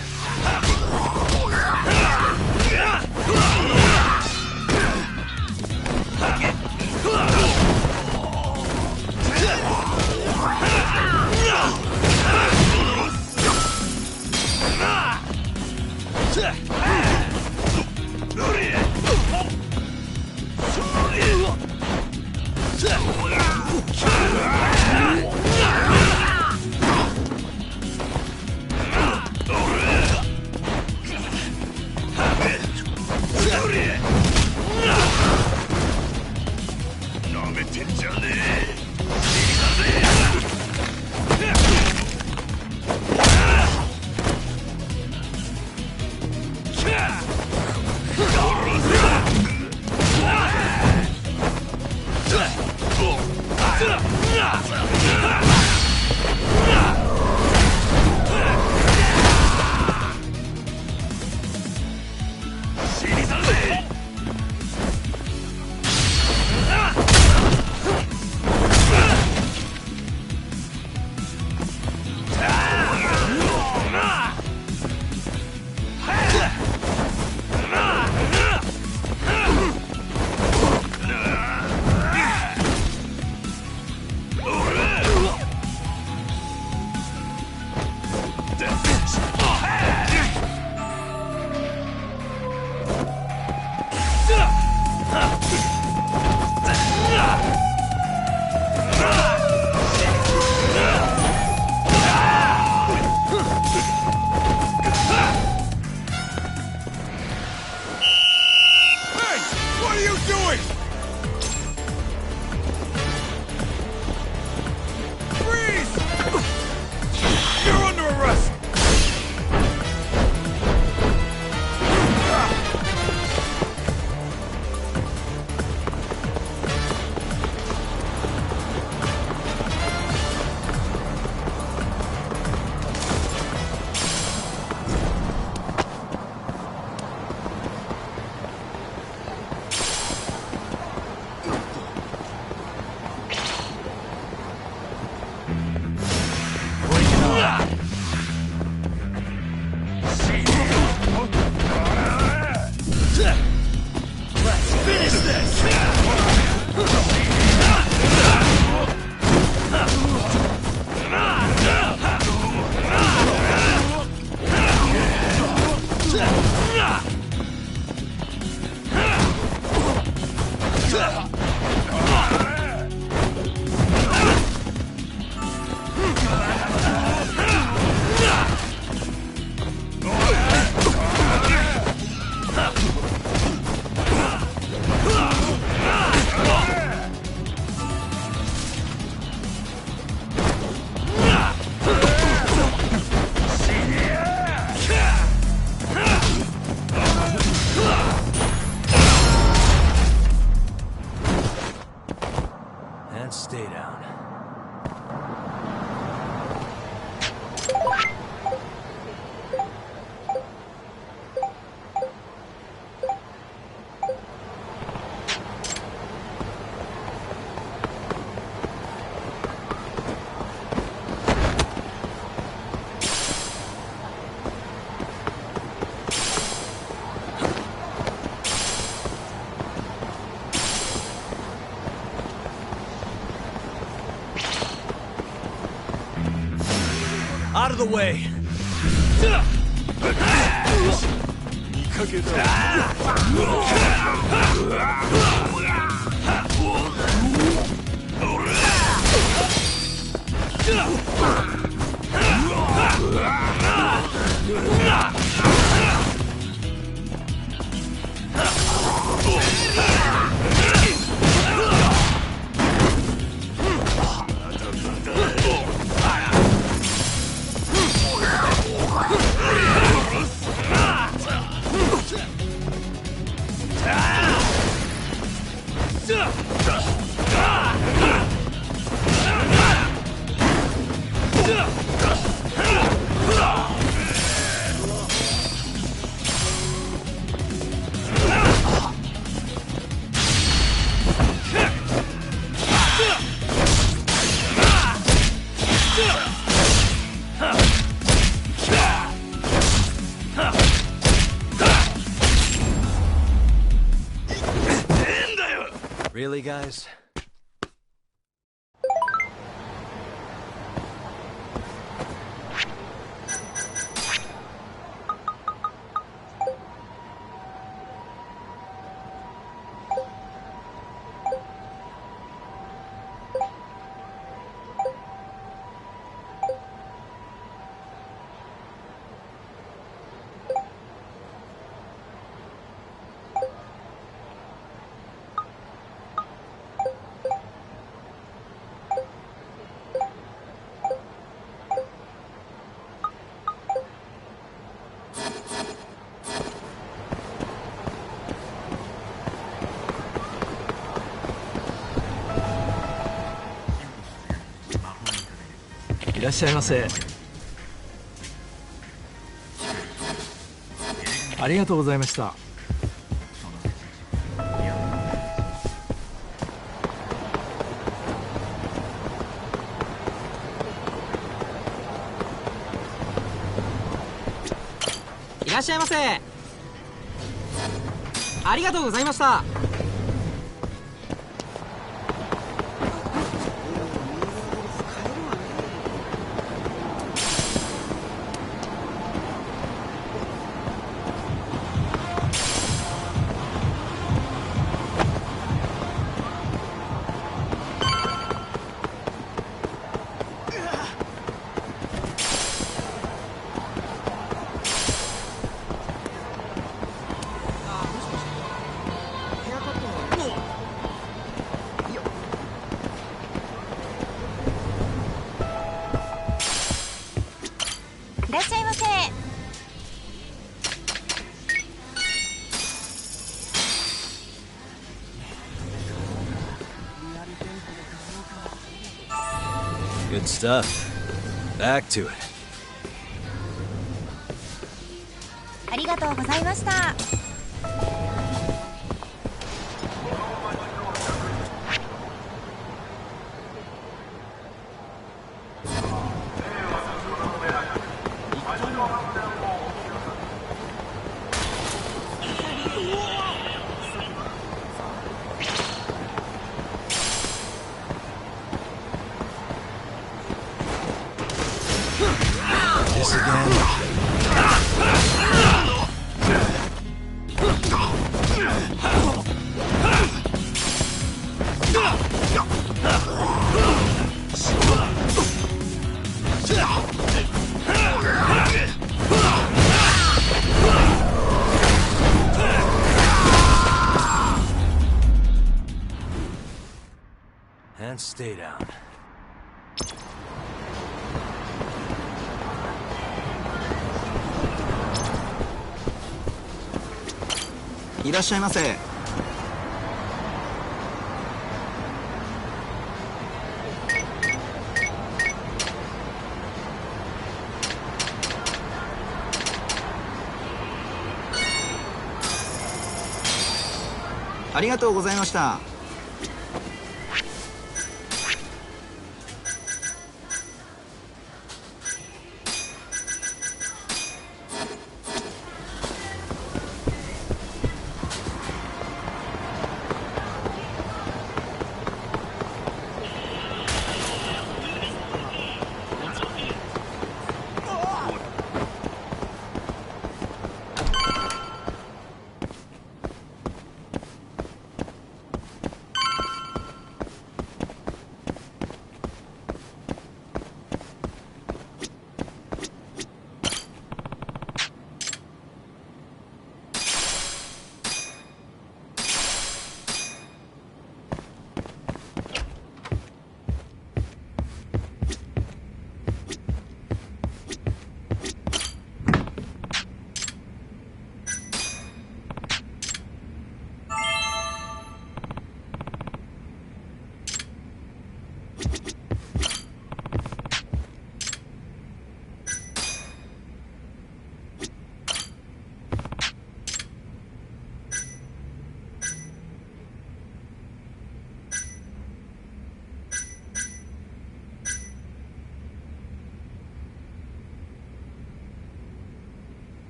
the way! Really, guys?いらっしゃいませ。ありがとうございました。いらっしゃいませ。ありがとうございました。いらっしゃいませ。Good stuff. Back to it. ありがとうございました。This again. And stay down. いらっしゃいませ。ありがとうございました。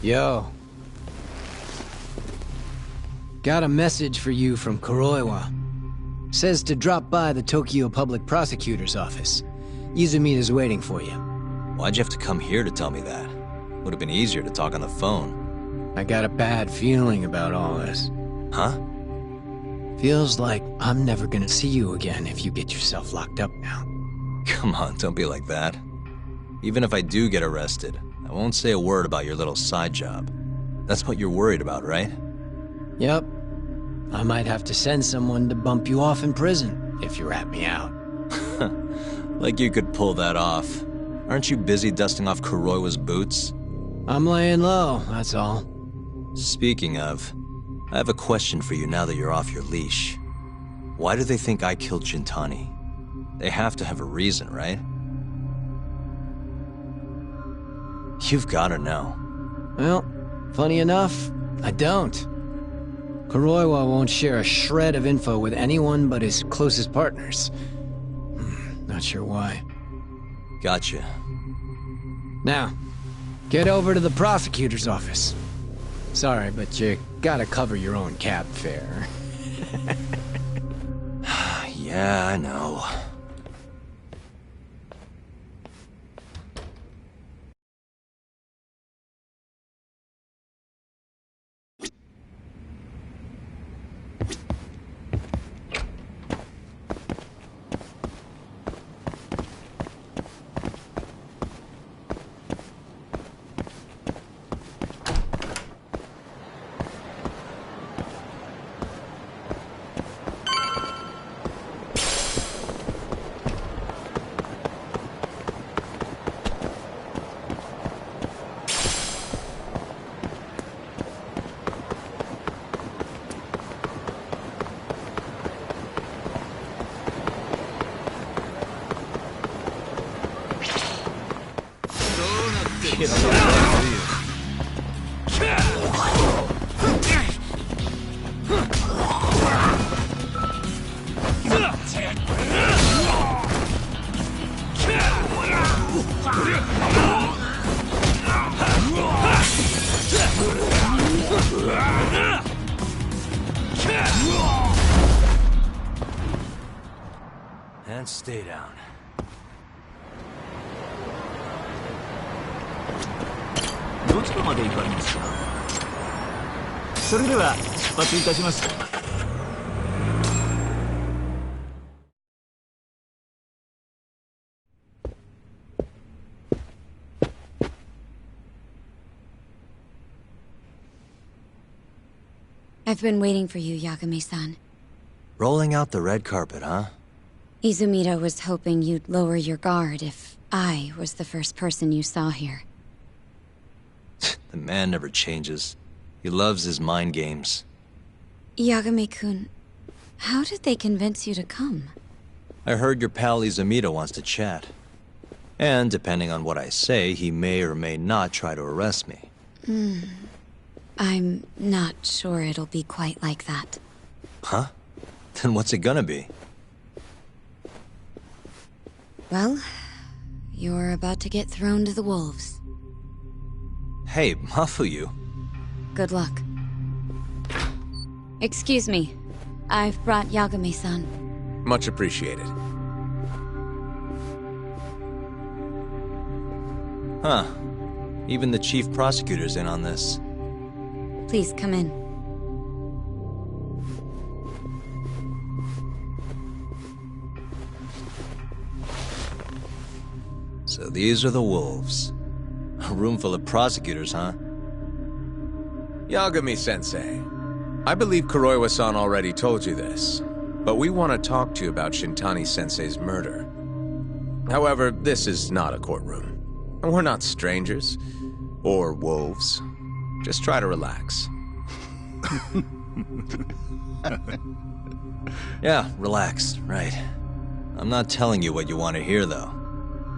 Yo. Got a message for you from Kuroiwa. Says to drop by the Tokyo Public Prosecutor's office. Izumita's waiting for you. Why'd you have to come here to tell me that? Would have been easier to talk on the phone. I got a bad feeling about all this. Huh? Feels like I'm never gonna see you again if you get yourself locked up now. Come on, don't be like that. Even if I do get arrested, I won't say a word about your little side job. That's what you're worried about, right? Yep. I might have to send someone to bump you off in prison if you rat me out. Like you could pull that off. Aren't you busy dusting off Kuroiwa's boots? I'm laying low, that's all. Speaking of, I have a question for you now that you're off your leash. Why do they think I killed Shintani? They have to have a reason, right? You've gotta know. Well, funny enough, I don't. Kuroiwa won't share a shred of info with anyone but his closest partners. Not sure why. Gotcha. Now, get over to the prosecutor's office. Sorry, but you gotta cover your own cab fare. Yeah, I know. And stay down. どちらまで行かれますか。それでは出発いたします。I've been waiting for you, Yagami-san. Rolling out the red carpet, huh? Izumita was hoping you'd lower your guard if I was the first person you saw here. The man never changes. He loves his mind games. Yagami-kun, how did they convince you to come? I heard your pal Izumita wants to chat. And depending on what I say, he may or may not try to arrest me. I'm not sure it'll be quite like that. Huh? Then what's it gonna be? Well, you're about to get thrown to the wolves. Hey, Mafuyu. Good luck. Excuse me. I've brought Yagami-san. Much appreciated. Huh. Even the chief prosecutor's in on this. Please come in. So these are the wolves. A room full of prosecutors, huh? Yagami-sensei, I believe Kuroiwa-san already told you this, but we want to talk to you about Shintani-sensei's murder. However, this is not a courtroom. And we're not strangers. Or wolves. Just try to relax. Yeah, relax, right. I'm not telling you what you want to hear, though.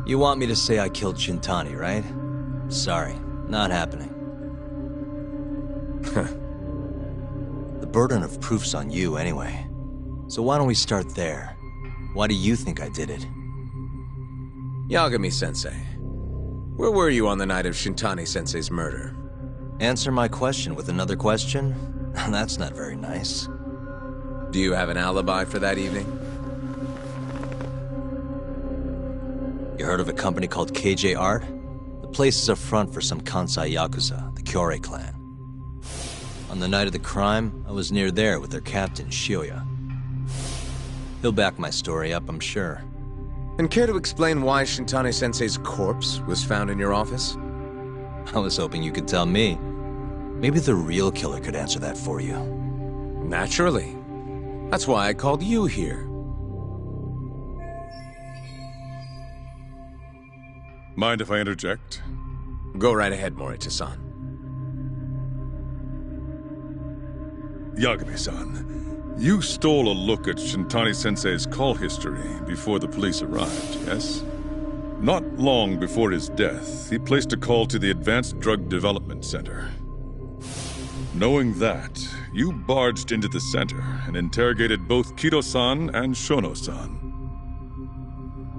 You want me to say I killed Shintani, right? Sorry, not happening. The burden of proof's on you, anyway. So why don't we start there? Why do you think I did it? Yagami-sensei, where were you on the night of Shintani-sensei's murder? Answer my question with another question? That's not very nice. Do you have an alibi for that evening? You heard of a company called KJ Art? The place is a front for some Kansai Yakuza, the Kyorei clan. On the night of the crime, I was near there with their captain, Shioya. He'll back my story up, I'm sure. And care to explain why Shintani-sensei's corpse was found in your office? I was hoping you could tell me. Maybe the real killer could answer that for you. Naturally. That's why I called you here. Mind if I interject? Go right ahead, Morita-san. Yagami-san, you stole a look at Shintani-sensei's call history before the police arrived, yes? Not long before his death, he placed a call to the Advanced Drug Development Center. Knowing that, you barged into the center and interrogated both Kido-san and Shono-san.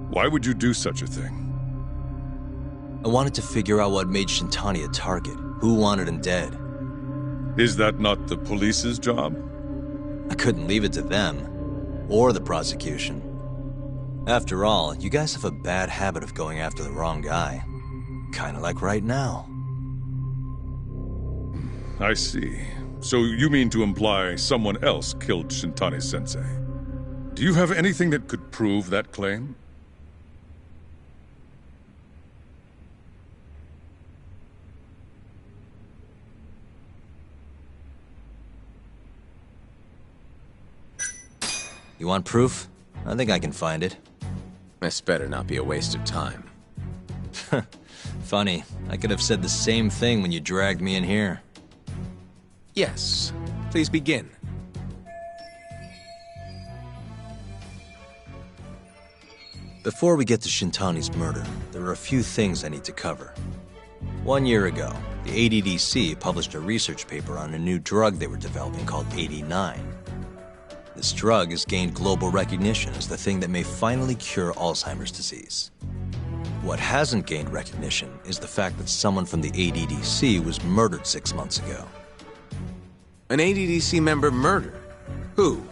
Why would you do such a thing? I wanted to figure out what made Shintani a target, who wanted him dead. Is that not the police's job? I couldn't leave it to them, or the prosecution. After all, you guys have a bad habit of going after the wrong guy. Kinda like right now. I see. So you mean to imply someone else killed Shintani-sensei? Do you have anything that could prove that claim? You want proof? I think I can find it. This better not be a waste of time. Funny, I could have said the same thing when you dragged me in here. Yes, please begin. Before we get to Shintani's murder, there are a few things I need to cover. 1 year ago, the ADDC published a research paper on a new drug they were developing called 89. This drug has gained global recognition as the thing that may finally cure Alzheimer's disease. What hasn't gained recognition is the fact that someone from the ADDC was murdered 6 months ago. An ADDC member murdered? Who?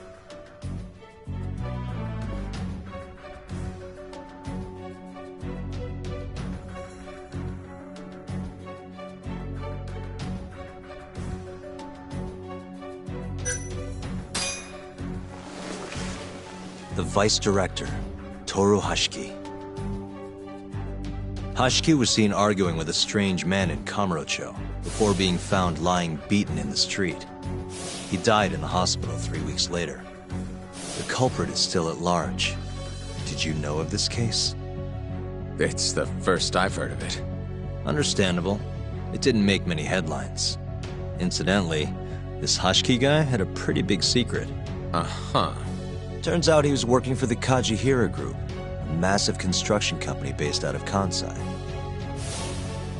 The vice director, Toru Hashiki. Hashiki was seen arguing with a strange man in Kamurocho before being found lying beaten in the street. He died in the hospital 3 weeks later. The culprit is still at large. Did you know of this case? It's the first I've heard of it. Understandable. It didn't make many headlines. Incidentally, this Hashiki guy had a pretty big secret. Uh-huh. Turns out he was working for the Kajihira Group, a massive construction company based out of Kansai.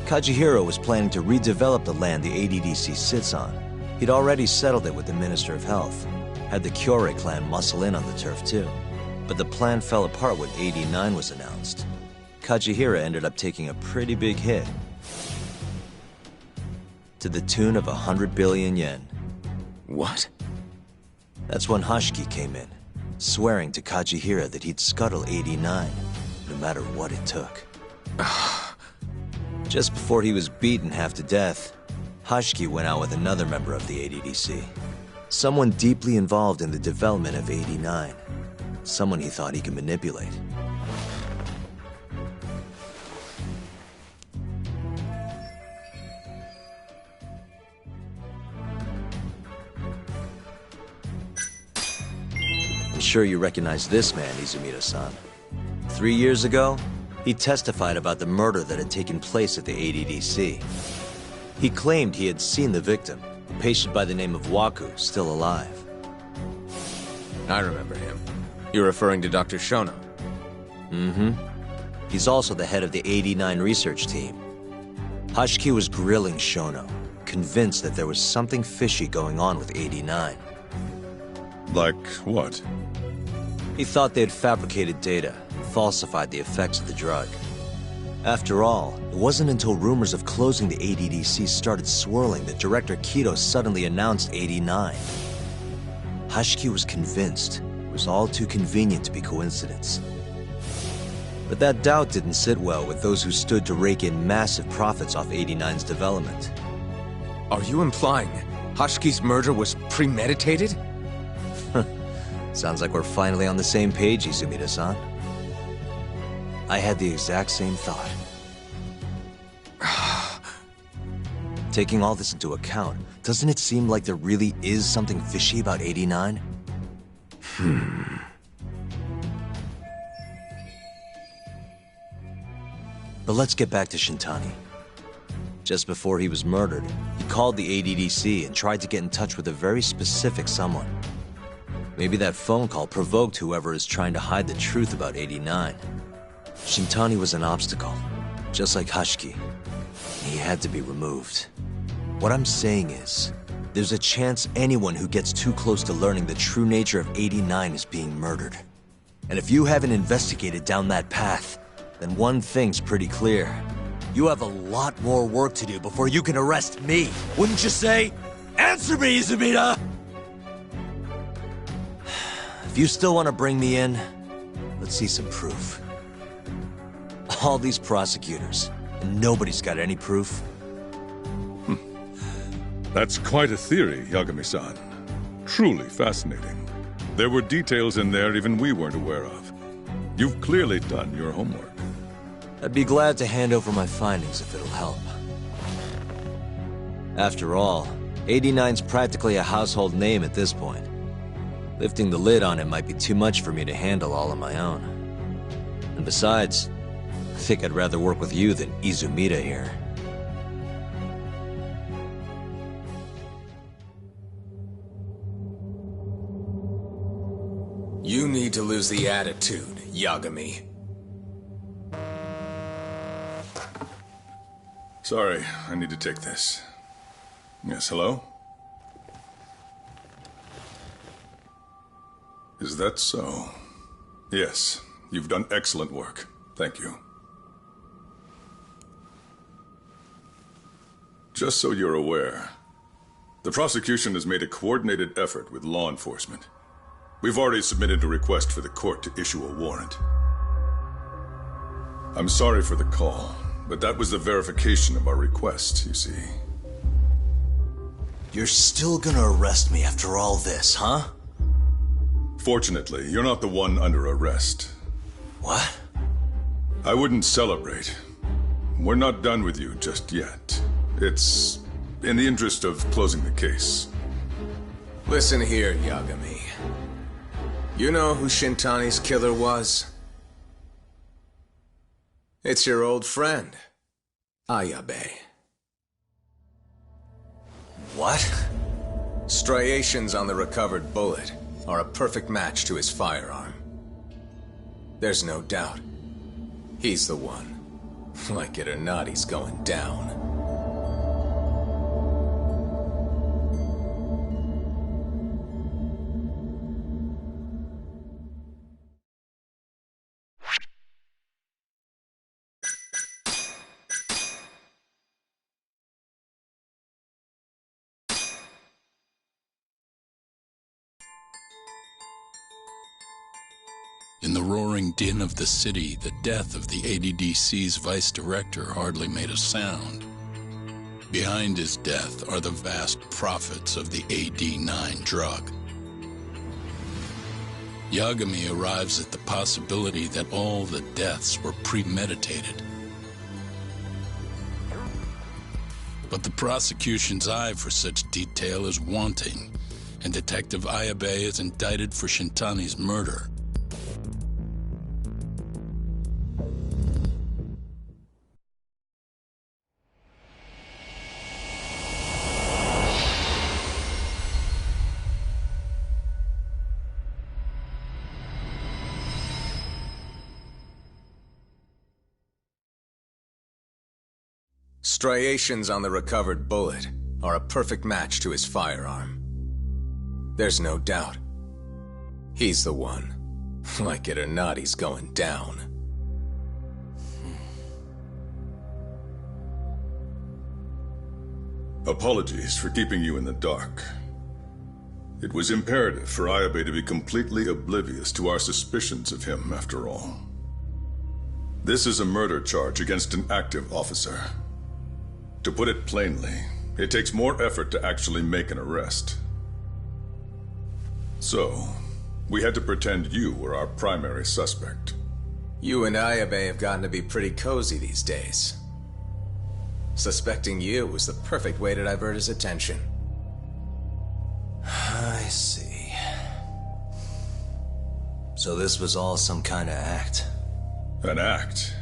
Kajihira was planning to redevelop the land the ADDC sits on. He'd already settled it with the Minister of Health, had the Kyorei clan muscle in on the turf too. But the plan fell apart when 89 was announced. Kajihira ended up taking a pretty big hit, to the tune of 100 billion yen. What? That's when Hashiki came in, swearing to Kajihira that he'd scuttle 89, no matter what it took. Just before he was beaten half to death, Hashiki went out with another member of the ADDC. Someone deeply involved in the development of 89. Someone he thought he could manipulate. I'm sure you recognize this man, Izumida-san. 3 years ago, he testified about the murder that had taken place at the ADDC. He claimed he had seen the victim, a patient by the name of Waku, still alive. I remember him. You're referring to Dr. Shono? Mm-hmm. He's also the head of the 89 research team. Hashiki was grilling Shono, convinced that there was something fishy going on with 89. Like what? He thought they had fabricated data, falsified the effects of the drug. After all, it wasn't until rumors of closing the ADDC started swirling that Director Kido suddenly announced 89. Hashiki was convinced it was all too convenient to be coincidence. But that doubt didn't sit well with those who stood to rake in massive profits off 89's development. Are you implying Hashiki's murder was premeditated? Sounds like we're finally on the same page, Izumida-san. I had the exact same thought. Taking all this into account, doesn't it seem like there really is something fishy about 89? But let's get back to Shintani. Just before he was murdered, he called the ADDC and tried to get in touch with a very specific someone. Maybe that phone call provoked whoever is trying to hide the truth about 89. Shintani was an obstacle, just like Hashiki. He had to be removed. What I'm saying is, there's a chance anyone who gets too close to learning the true nature of 89 is being murdered. And if you haven't investigated down that path, then one thing's pretty clear. You have a lot more work to do before you can arrest me, wouldn't you say? Answer me, Izumida! If you still want to bring me in, let's see some proof. All these prosecutors, and nobody's got any proof. That's quite a theory, Yagami-san. Truly fascinating. There were details in there even we weren't aware of. You've clearly done your homework. I'd be glad to hand over my findings if it'll help. After all, 89's practically a household name at this point. Lifting the lid on it might be too much for me to handle all on my own. And besides, I think I'd rather work with you than Izumida here. You need to lose the attitude, Yagami. Sorry, I need to take this. Yes, hello? Is that so? Yes, you've done excellent work. Thank you. Just so you're aware, the prosecution has made a coordinated effort with law enforcement. We've already submitted a request for the court to issue a warrant. I'm sorry for the call, but that was the verification of our request, you see. You're still gonna arrest me after all this, huh? Fortunately, you're not the one under arrest. What? I wouldn't celebrate. We're not done with you just yet. It's in the interest of closing the case. Listen here, Yagami. You know who Shintani's killer was? It's your old friend, Ayabe. What? Striations on the recovered bullet are a perfect match to his firearm. There's no doubt. He's the one. Like it or not, he's going down. In the roaring din of the city, the death of the ADDC's vice director hardly made a sound. Behind his death are the vast profits of the AD9 drug. Yagami arrives at the possibility that all the deaths were premeditated. But the prosecution's eye for such detail is wanting, and Detective Ayabe is indicted for Shintani's murder. Striations on the recovered bullet are a perfect match to his firearm. There's no doubt. He's the one. Like it or not, he's going down. Apologies for keeping you in the dark. It was imperative for Ayabe to be completely oblivious to our suspicions of him, after all. This is a murder charge against an active officer. To put it plainly, it takes more effort to actually make an arrest. So, we had to pretend you were our primary suspect. You and Ayabe have gotten to be pretty cozy these days. Suspecting you was the perfect way to divert his attention. I see. So this was all some kind of act? An act?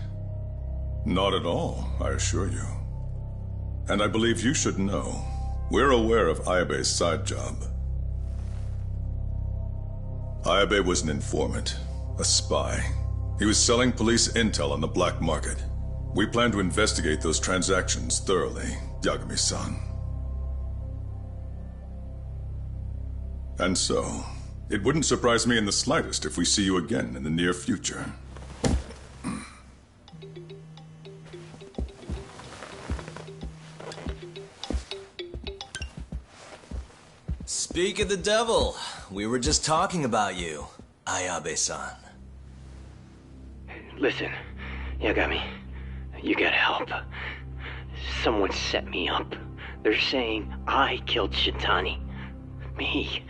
Not at all, I assure you. And I believe you should know, we're aware of Ayabe's side job. Ayabe was an informant, a spy. He was selling police intel on the black market. We plan to investigate those transactions thoroughly, Yagami-san. And so, it wouldn't surprise me in the slightest if we see you again in the near future. Speak of the devil, we were just talking about you, Ayabe-san. Listen, Yagami, you gotta help. Someone set me up. They're saying I killed Shintani. Me.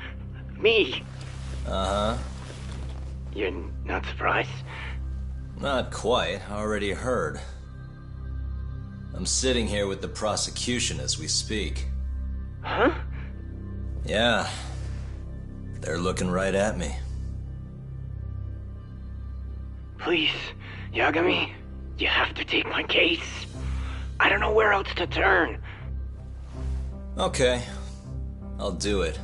Uh-huh. You're not surprised? Not quite, I already heard. I'm sitting here with the prosecution as we speak. Huh? Yeah. They're looking right at me. Please, Yagami, you have to take my case. I don't know where else to turn. Okay, I'll do it.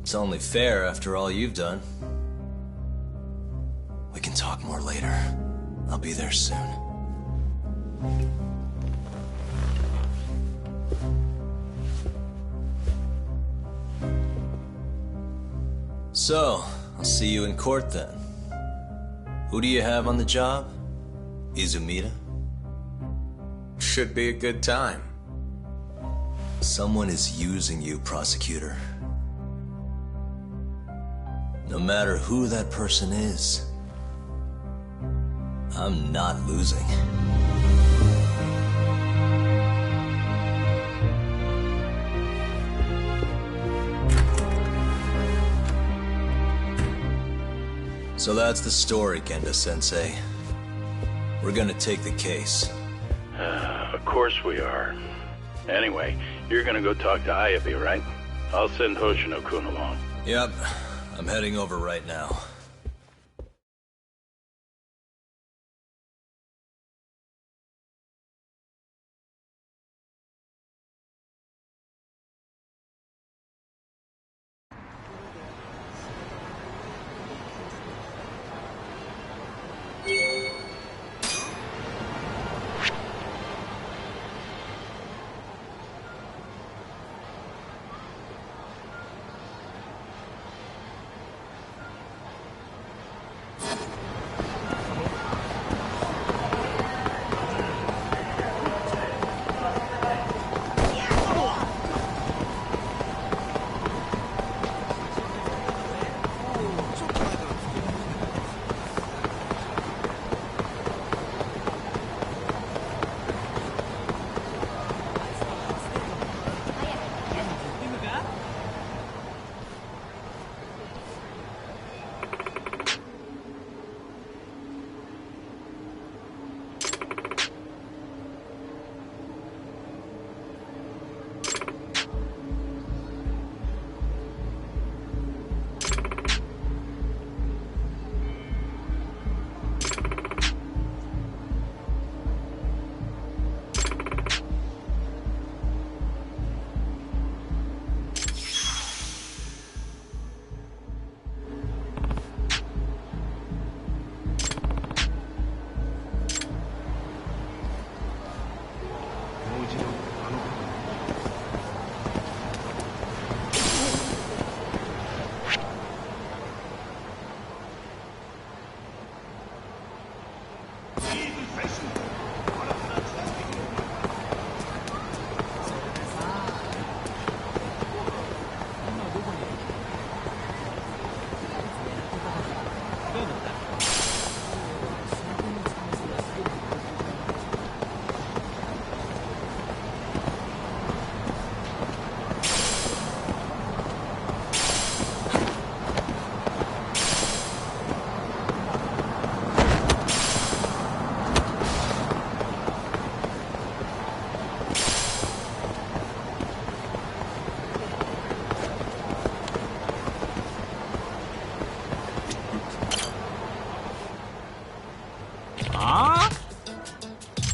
It's only fair after all you've done. We can talk more later. I'll be there soon. So, I'll see you in court then. Who do you have on the job? Izumida? Should be a good time. Someone is using you, prosecutor. No matter who that person is, I'm not losing. So that's the story, Kenda-sensei. We're gonna take the case. Of course we are. Anyway, you're gonna go talk to Ayabe, right? I'll send Hoshino-kun along. Yep, I'm heading over right now.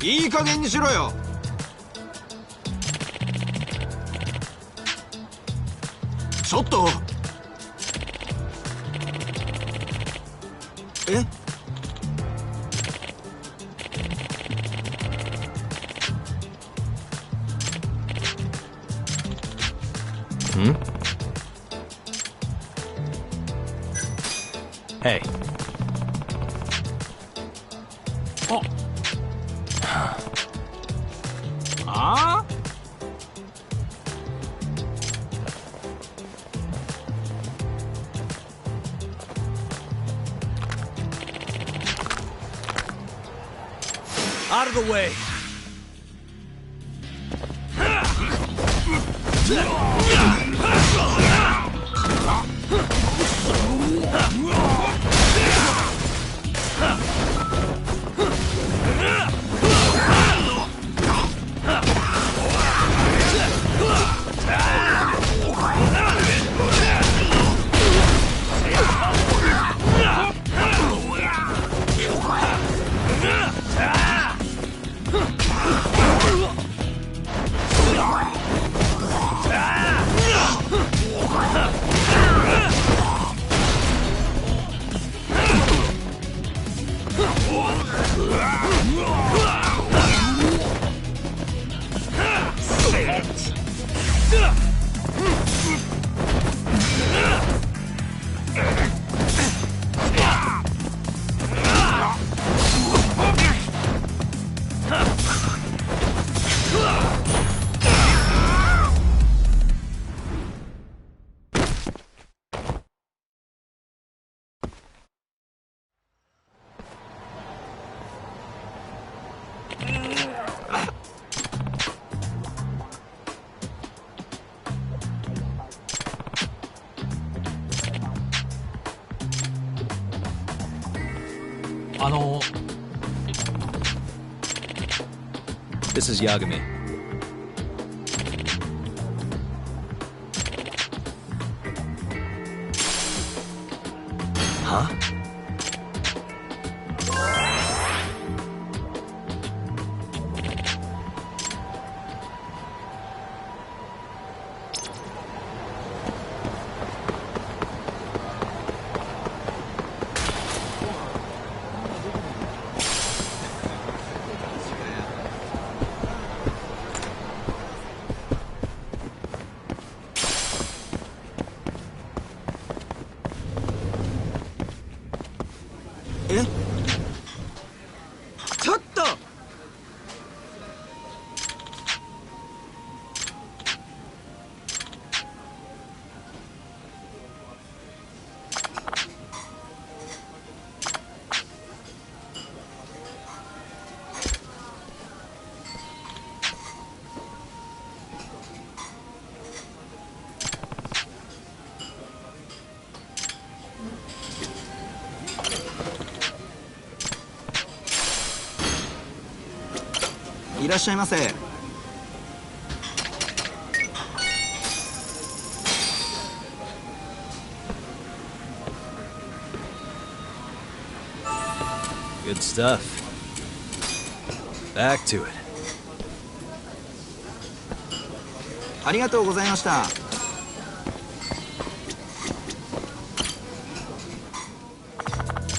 いい加減にしろよ。ちょっと。え？Hmm? Hey. Oh. Ah? Out of the way. This is Yagami. Huh?いらっしゃいませ。Good stuff. Back to it. ありがとうございました。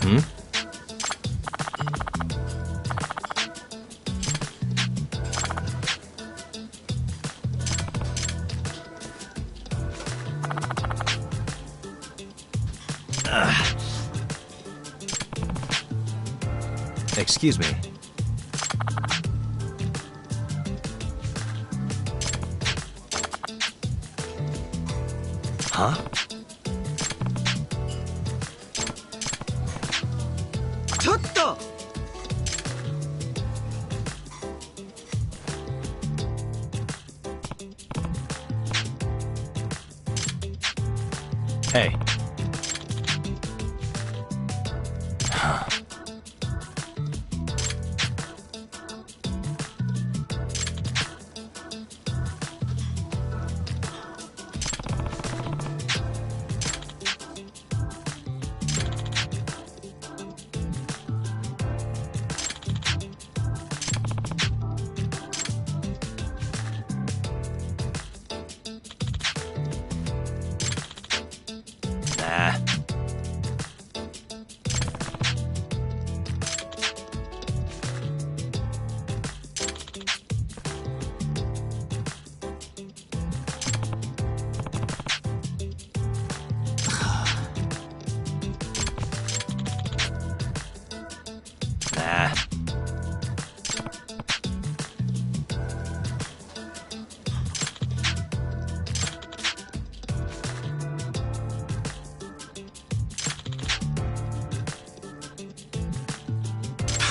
Hmm? Excuse me. Huh? Hey. Huh.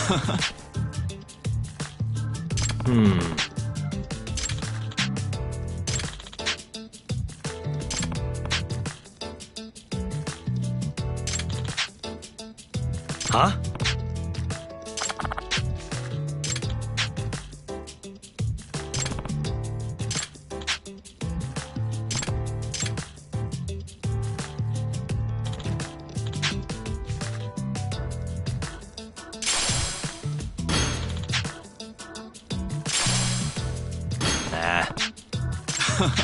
Huh? Huh?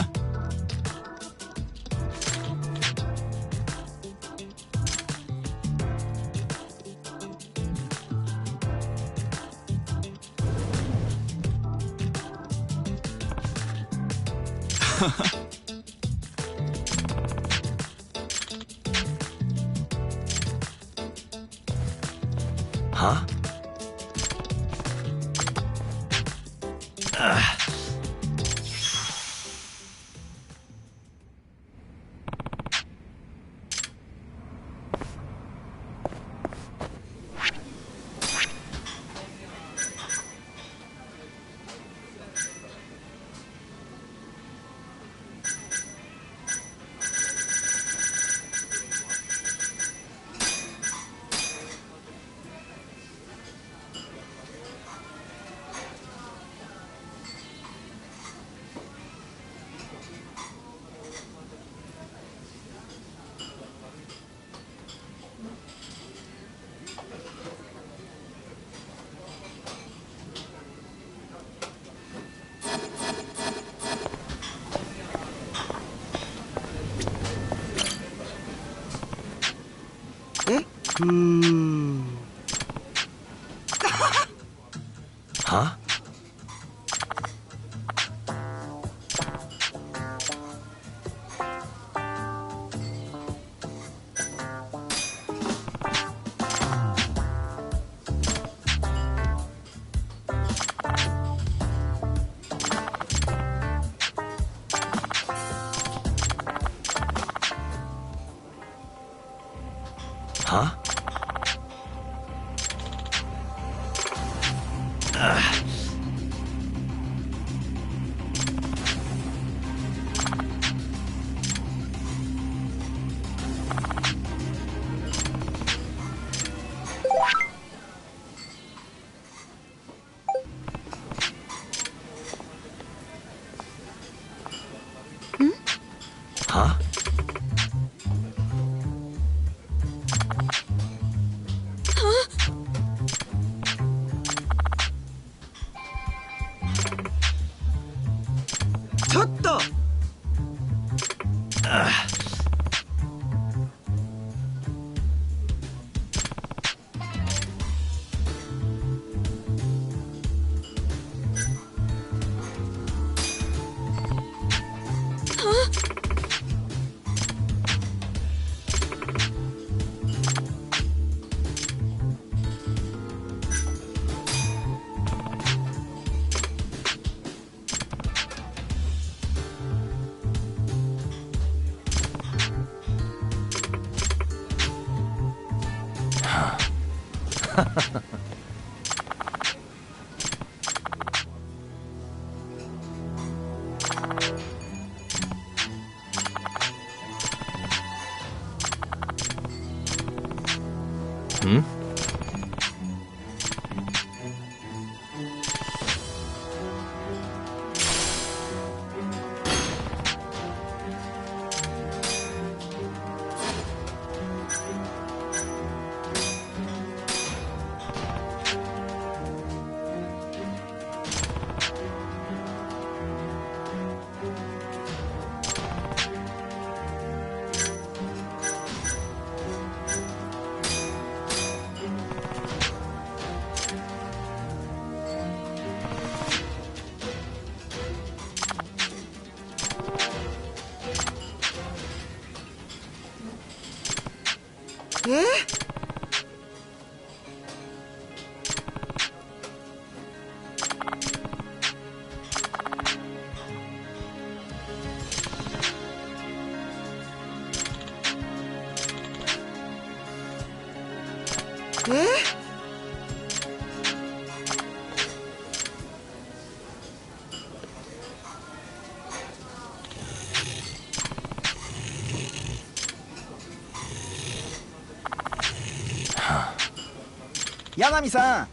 Huh? Huh? Huh? Hmm? 八神さん。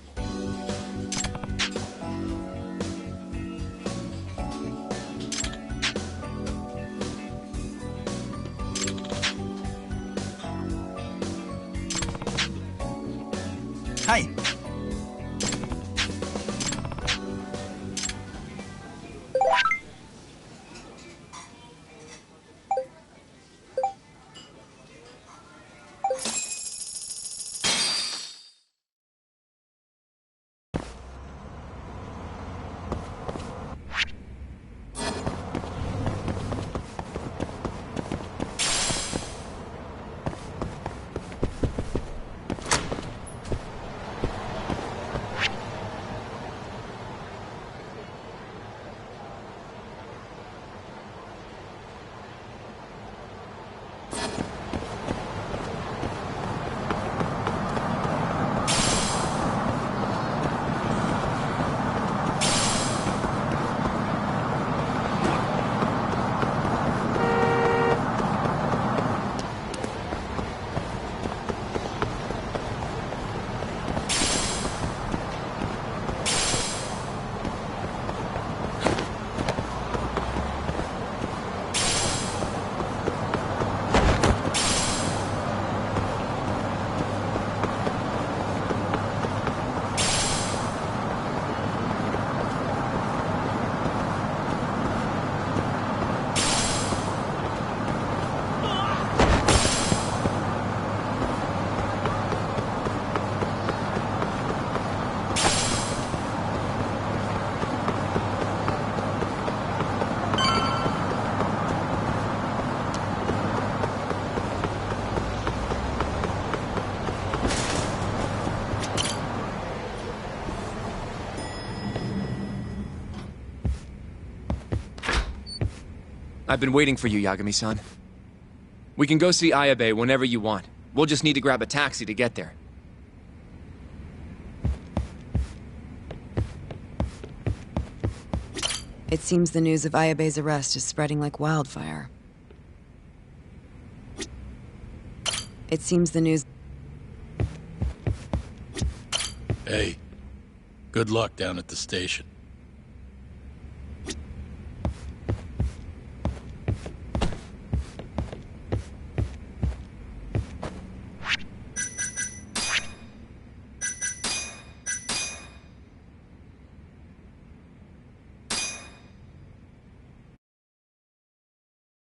はい。I've been waiting for you, Yagami-san. We can go see Ayabe whenever you want. We'll just need to grab a taxi to get there. It seems the news of Ayabe's arrest is spreading like wildfire. It seems the news... Hey, good luck down at the station.